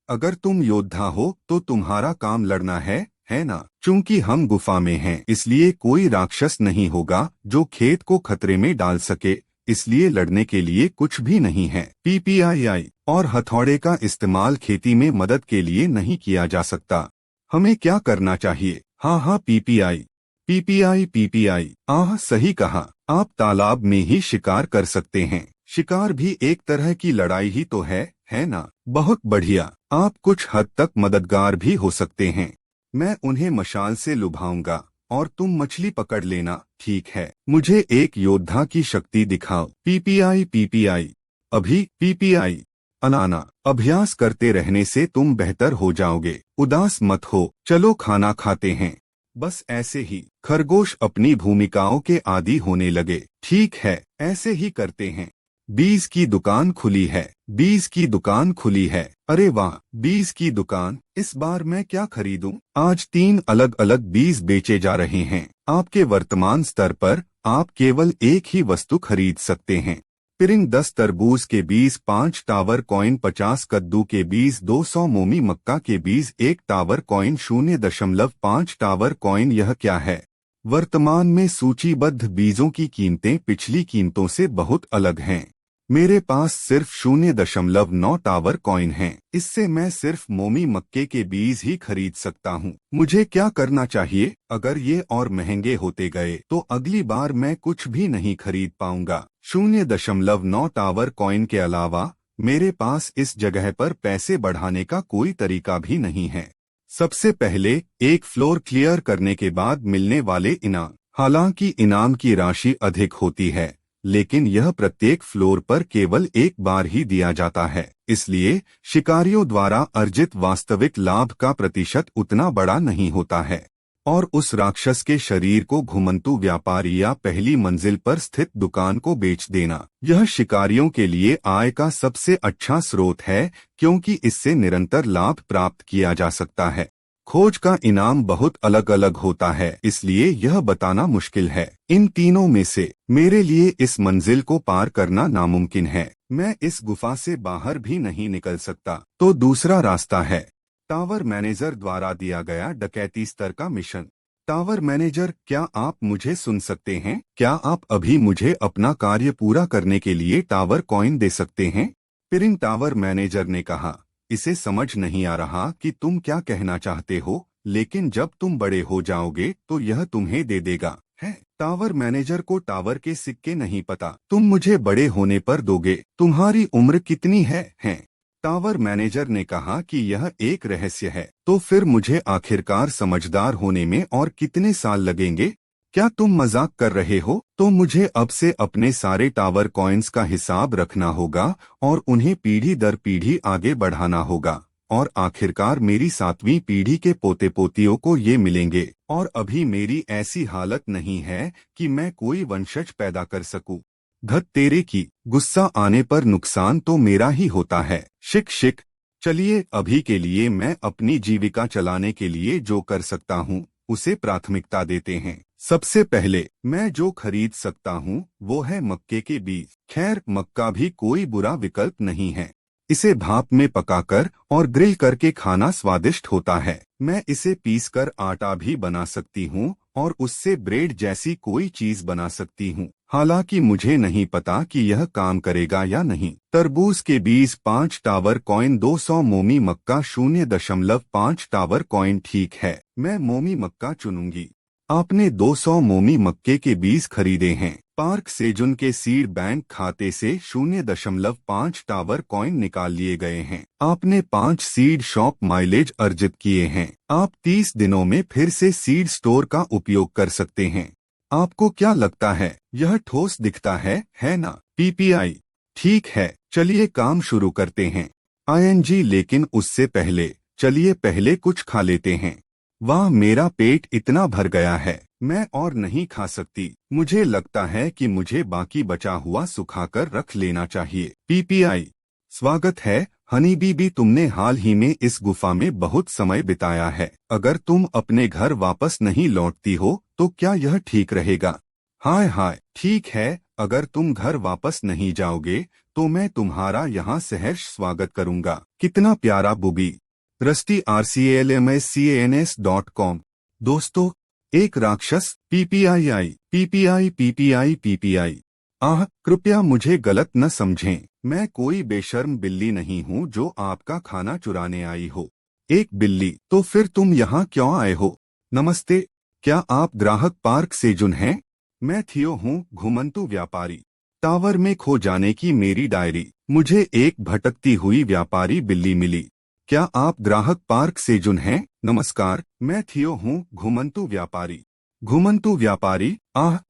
अगर तुम योद्धा हो तो तुम्हारा काम लड़ना है ना? चूंकि हम गुफा में हैं इसलिए कोई राक्षस नहीं होगा जो खेत को खतरे में डाल सके, इसलिए लड़ने के लिए कुछ भी नहीं है। पीपीआई, और हथौड़े का इस्तेमाल खेती में मदद के लिए नहीं किया जा सकता। हमें क्या करना चाहिए? हाँ पीपीआई पीपीआई पीपीआई, सही कहा, आप तालाब में ही शिकार कर सकते हैं। शिकार भी एक तरह की लड़ाई ही तो है ना? बहुत बढ़िया, आप कुछ हद तक मददगार भी हो सकते हैं। मैं उन्हें मशाल से लुभाऊंगा और तुम मछली पकड़ लेना, ठीक है? मुझे एक योद्धा की शक्ति दिखाओ। पीपीआई पीपीआई, अभी? पीपीआई, अनाना, अभ्यास करते रहने से तुम बेहतर हो जाओगे। उदास मत हो, चलो खाना खाते हैं। बस ऐसे ही। खरगोश अपनी भूमिकाओं के आदी होने लगे। ठीक है, ऐसे ही करते हैं। बीज की दुकान खुली है। बीज की दुकान खुली है। अरे वाह, बीज की दुकान, इस बार मैं क्या खरीदूं? आज 3 अलग अलग बीज बेचे जा रहे हैं। आपके वर्तमान स्तर पर आप केवल एक ही वस्तु खरीद सकते हैं। पिरिंग 10 तरबूज के बीज, 5 टावर कॉइन, 50 कद्दू के बीज, 200 मोमी मक्का के बीज, 1 टावर कॉइन, 0.5 टावर कॉइन। यह क्या है? वर्तमान में सूचीबद्ध बीजों की कीमतें पिछली कीमतों से बहुत अलग हैं। मेरे पास सिर्फ 0.9 टावर कॉइन हैं। इससे मैं सिर्फ मोमी मक्के के बीज ही खरीद सकता हूँ। मुझे क्या करना चाहिए? अगर ये और महंगे होते गए तो अगली बार मैं कुछ भी नहीं खरीद पाऊंगा। 0.9 टावर कॉइन के अलावा मेरे पास इस जगह पर पैसे बढ़ाने का कोई तरीका भी नहीं है। सबसे पहले एक फ्लोर क्लियर करने के बाद मिलने वाले इनाम। हालांकि इनाम की राशि अधिक होती है, लेकिन यह प्रत्येक फ्लोर पर केवल एक बार ही दिया जाता है, इसलिए शिकारियों द्वारा अर्जित वास्तविक लाभ का प्रतिशत उतना बड़ा नहीं होता है। और उस राक्षस के शरीर को घुमंतु व्यापारी या पहली मंजिल पर स्थित दुकान को बेच देना। यह शिकारियों के लिए आय का सबसे अच्छा स्रोत है, क्योंकि इससे निरंतर लाभ प्राप्त किया जा सकता है। खोज का इनाम बहुत अलग अलग होता है, इसलिए यह बताना मुश्किल है। इन तीनों में से मेरे लिए इस मंजिल को पार करना नामुमकिन है। मैं इस गुफा से बाहर भी नहीं निकल सकता। तो दूसरा रास्ता है। टावर मैनेजर द्वारा दिया गया डकैती स्तर का मिशन। टावर मैनेजर, क्या आप मुझे सुन सकते हैं? क्या आप अभी मुझे अपना कार्य पूरा करने के लिए टावर कॉइन दे सकते हैं? पिरिंग टावर मैनेजर ने कहा, इसे समझ नहीं आ रहा कि तुम क्या कहना चाहते हो, लेकिन जब तुम बड़े हो जाओगे तो यह तुम्हें दे देगा। है? टावर मैनेजर को टावर के सिक्के नहीं पता। तुम मुझे बड़े होने पर दोगे। तुम्हारी उम्र कितनी है? टावर मैनेजर ने कहा कि यह एक रहस्य है। तो फिर मुझे आखिरकार समझदार होने में और कितने साल लगेंगे? क्या तुम मजाक कर रहे हो? तो मुझे अब से अपने सारे टावर कॉइन्स का हिसाब रखना होगा और उन्हें पीढ़ी दर पीढ़ी आगे बढ़ाना होगा, और आखिरकार मेरी 7वीं पीढ़ी के पोते पोतियों को ये मिलेंगे। और अभी मेरी ऐसी हालत नहीं है कि मैं कोई वंशज पैदा कर सकूं। धत तेरे की, गुस्सा आने पर नुकसान तो मेरा ही होता है। शिक शिक। चलिए, अभी के लिए मैं अपनी जीविका चलाने के लिए जो कर सकता हूँ उसे प्राथमिकता देते हैं। सबसे पहले मैं जो खरीद सकता हूँ वो है मक्के के बीज। खैर, मक्का भी कोई बुरा विकल्प नहीं है। इसे भाप में पकाकर और ग्रिल करके खाना स्वादिष्ट होता है। मैं इसे पीसकर आटा भी बना सकती हूँ और उससे ब्रेड जैसी कोई चीज बना सकती हूँ। हालांकि मुझे नहीं पता कि यह काम करेगा या नहीं। तरबूज के बीज 5 टावर कॉइन 200 मोमी मक्का 0.5 टावर कॉइन। ठीक है, मैं मोमी मक्का चुनूंगी। आपने 200 मोमी मक्के के बीज खरीदे हैं। पार्क सेजुन के सीड बैंक खाते से 0.5 टावर कॉइन निकाल लिए गए हैं। आपने 5 सीड शॉप माइलेज अर्जित किए हैं। आप 30 दिनों में फिर से सीड स्टोर का उपयोग कर सकते हैं। आपको क्या लगता है, यह ठोस दिखता है ना? पीपीआई। ठीक है, चलिए काम शुरू करते हैं। आईएनजी। लेकिन उससे पहले चलिए पहले कुछ खा लेते हैं। वाह, मेरा पेट इतना भर गया है, मैं और नहीं खा सकती। मुझे लगता है कि मुझे बाकी बचा हुआ सुखाकर रख लेना चाहिए। पीपीआई। स्वागत है हनी बीबी, तुमने हाल ही में इस गुफा में बहुत समय बिताया है। अगर तुम अपने घर वापस नहीं लौटती हो तो क्या यह ठीक रहेगा? हाय हाय, ठीक है, अगर तुम घर वापस नहीं जाओगे तो मैं तुम्हारा यहाँ सहर्ष स्वागत करूँगा। कितना प्यारा बुबी। Rusty RCALMSCANS.com। दोस्तों, एक राक्षस। PPI PPI PPI PPI. कृपया मुझे गलत न समझें, मैं कोई बेशर्म बिल्ली नहीं हूँ जो आपका खाना चुराने आई हो। एक बिल्ली? तो फिर तुम यहाँ क्यों आए हो? नमस्ते, क्या आप ग्राहक पार्क सेजुन हैं? मैं थियो हूँ, घुमंतु व्यापारी। टावर में खो जाने की मेरी डायरी। मुझे एक भटकती हुई व्यापारी बिल्ली मिली। क्या आप ग्राहक पार्क सेजुन हैं? नमस्कार, मैं थियो हूँ, घुमंतु व्यापारी। घुमंतु व्यापारी?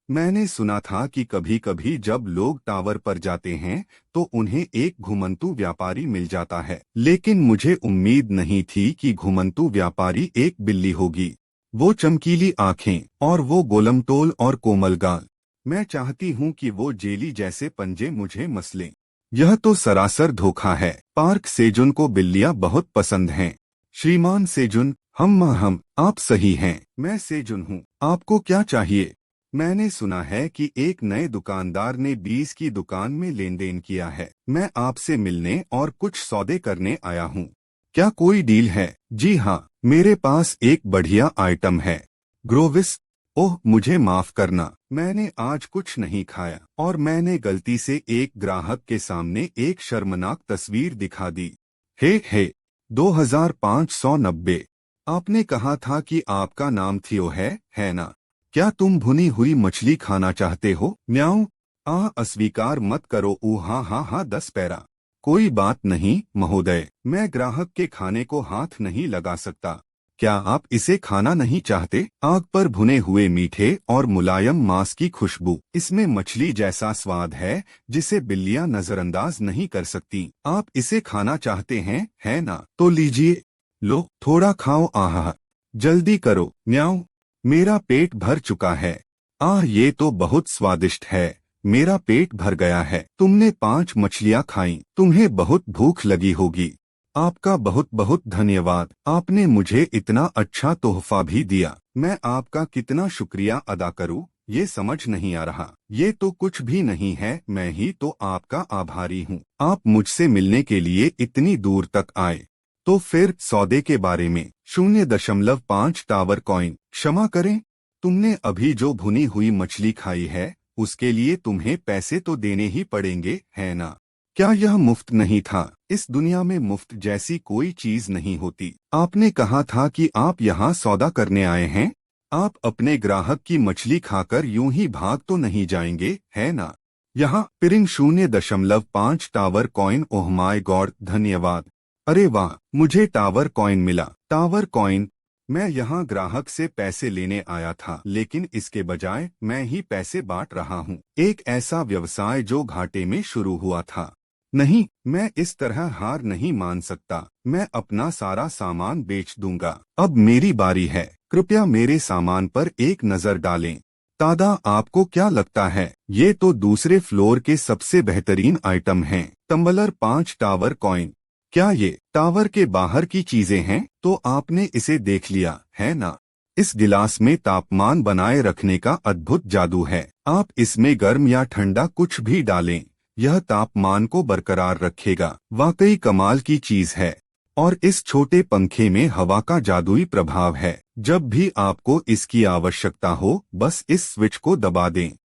मैंने सुना था कि कभी कभी जब लोग टावर पर जाते हैं तो उन्हें एक घुमंतु व्यापारी मिल जाता है, लेकिन मुझे उम्मीद नहीं थी कि घुमंतु व्यापारी एक बिल्ली होगी। वो चमकीली आंखें और वो गोलमटोल और कोमल गाल। मैं चाहती हूँ कि वो जेली जैसे पंजे मुझे मसलें। यह तो सरासर धोखा है। पार्क सेजुन को बिल्लियां बहुत पसंद हैं। श्रीमान सेजुन, हम आप सही हैं, मैं सेजुन हूँ। आपको क्या चाहिए? मैंने सुना है कि एक नए दुकानदार ने 20 की दुकान में लेन देन किया है। मैं आपसे मिलने और कुछ सौदे करने आया हूँ। क्या कोई डील है? जी हाँ, मेरे पास एक बढ़िया आइटम है। ग्रोविस। ओह, मुझे माफ करना, मैंने आज कुछ नहीं खाया और मैंने गलती से एक ग्राहक के सामने एक शर्मनाक तस्वीर दिखा दी। हे 2590। आपने कहा था कि आपका नाम थियो है ना? क्या तुम भुनी हुई मछली खाना चाहते हो? म्याऊं। अस्वीकार मत करो। हाँ 10 पैरा। कोई बात नहीं महोदय, मैं ग्राहक के खाने को हाथ नहीं लगा सकता। क्या आप इसे खाना नहीं चाहते? आग पर भुने हुए मीठे और मुलायम मांस की खुशबू। इसमें मछली जैसा स्वाद है जिसे बिल्लियां नजरअंदाज नहीं कर सकती। आप इसे खाना चाहते हैं, है ना? तो लीजिए, लो, थोड़ा खाओ। जल्दी करो। म्याऊं। मेरा पेट भर चुका है। ये तो बहुत स्वादिष्ट है। मेरा पेट भर गया है। तुमने 5 मछलियां खाई, तुम्हें बहुत भूख लगी होगी। आपका बहुत बहुत धन्यवाद। आपने मुझे इतना अच्छा तोहफा भी दिया। मैं आपका कितना शुक्रिया अदा करूं, ये समझ नहीं आ रहा। ये तो कुछ भी नहीं है, मैं ही तो आपका आभारी हूँ। आप मुझसे मिलने के लिए इतनी दूर तक आए। तो फिर सौदे के बारे में? 0.5 टावर कॉइन। क्षमा करें, तुमने अभी जो भुनी हुई मछली खाई है उसके लिए तुम्हें पैसे तो देने ही पड़ेंगे, है ना? क्या यह मुफ्त नहीं था? इस दुनिया में मुफ्त जैसी कोई चीज नहीं होती। आपने कहा था कि आप यहाँ सौदा करने आए हैं। आप अपने ग्राहक की मछली खाकर यूं ही भाग तो नहीं जाएंगे, है ना? यहाँ पिरिंग 0.5 tower coin. Oh my God, धन्यवाद। अरे वाह, मुझे टावर कॉइन मिला। Tower coin? मैं यहाँ ग्राहक से पैसे लेने आया था, लेकिन इसके बजाय मैं ही पैसे बांट रहा हूँ। एक ऐसा व्यवसाय जो घाटे में शुरू हुआ था। नहीं, मैं इस तरह हार नहीं मान सकता। मैं अपना सारा सामान बेच दूंगा। अब मेरी बारी है। कृपया मेरे सामान पर एक नजर डालें। दादा, आपको क्या लगता है? ये तो दूसरे फ्लोर के सबसे बेहतरीन आइटम हैं। Tumbler 5 tower coin. क्या ये टावर के बाहर की चीजें हैं? तो आपने इसे देख लिया, है ना? इस गिलास में तापमान बनाए रखने का अद्भुत जादू है। आप इसमें गर्म या ठंडा कुछ भी डालें, यह तापमान को बरकरार रखेगा। वाकई कमाल की चीज है। और इस छोटे पंखे में हवा का जादुई प्रभाव है। जब भी आपको इसकी आवश्यकता हो, बस इस स्विच को दबा दें।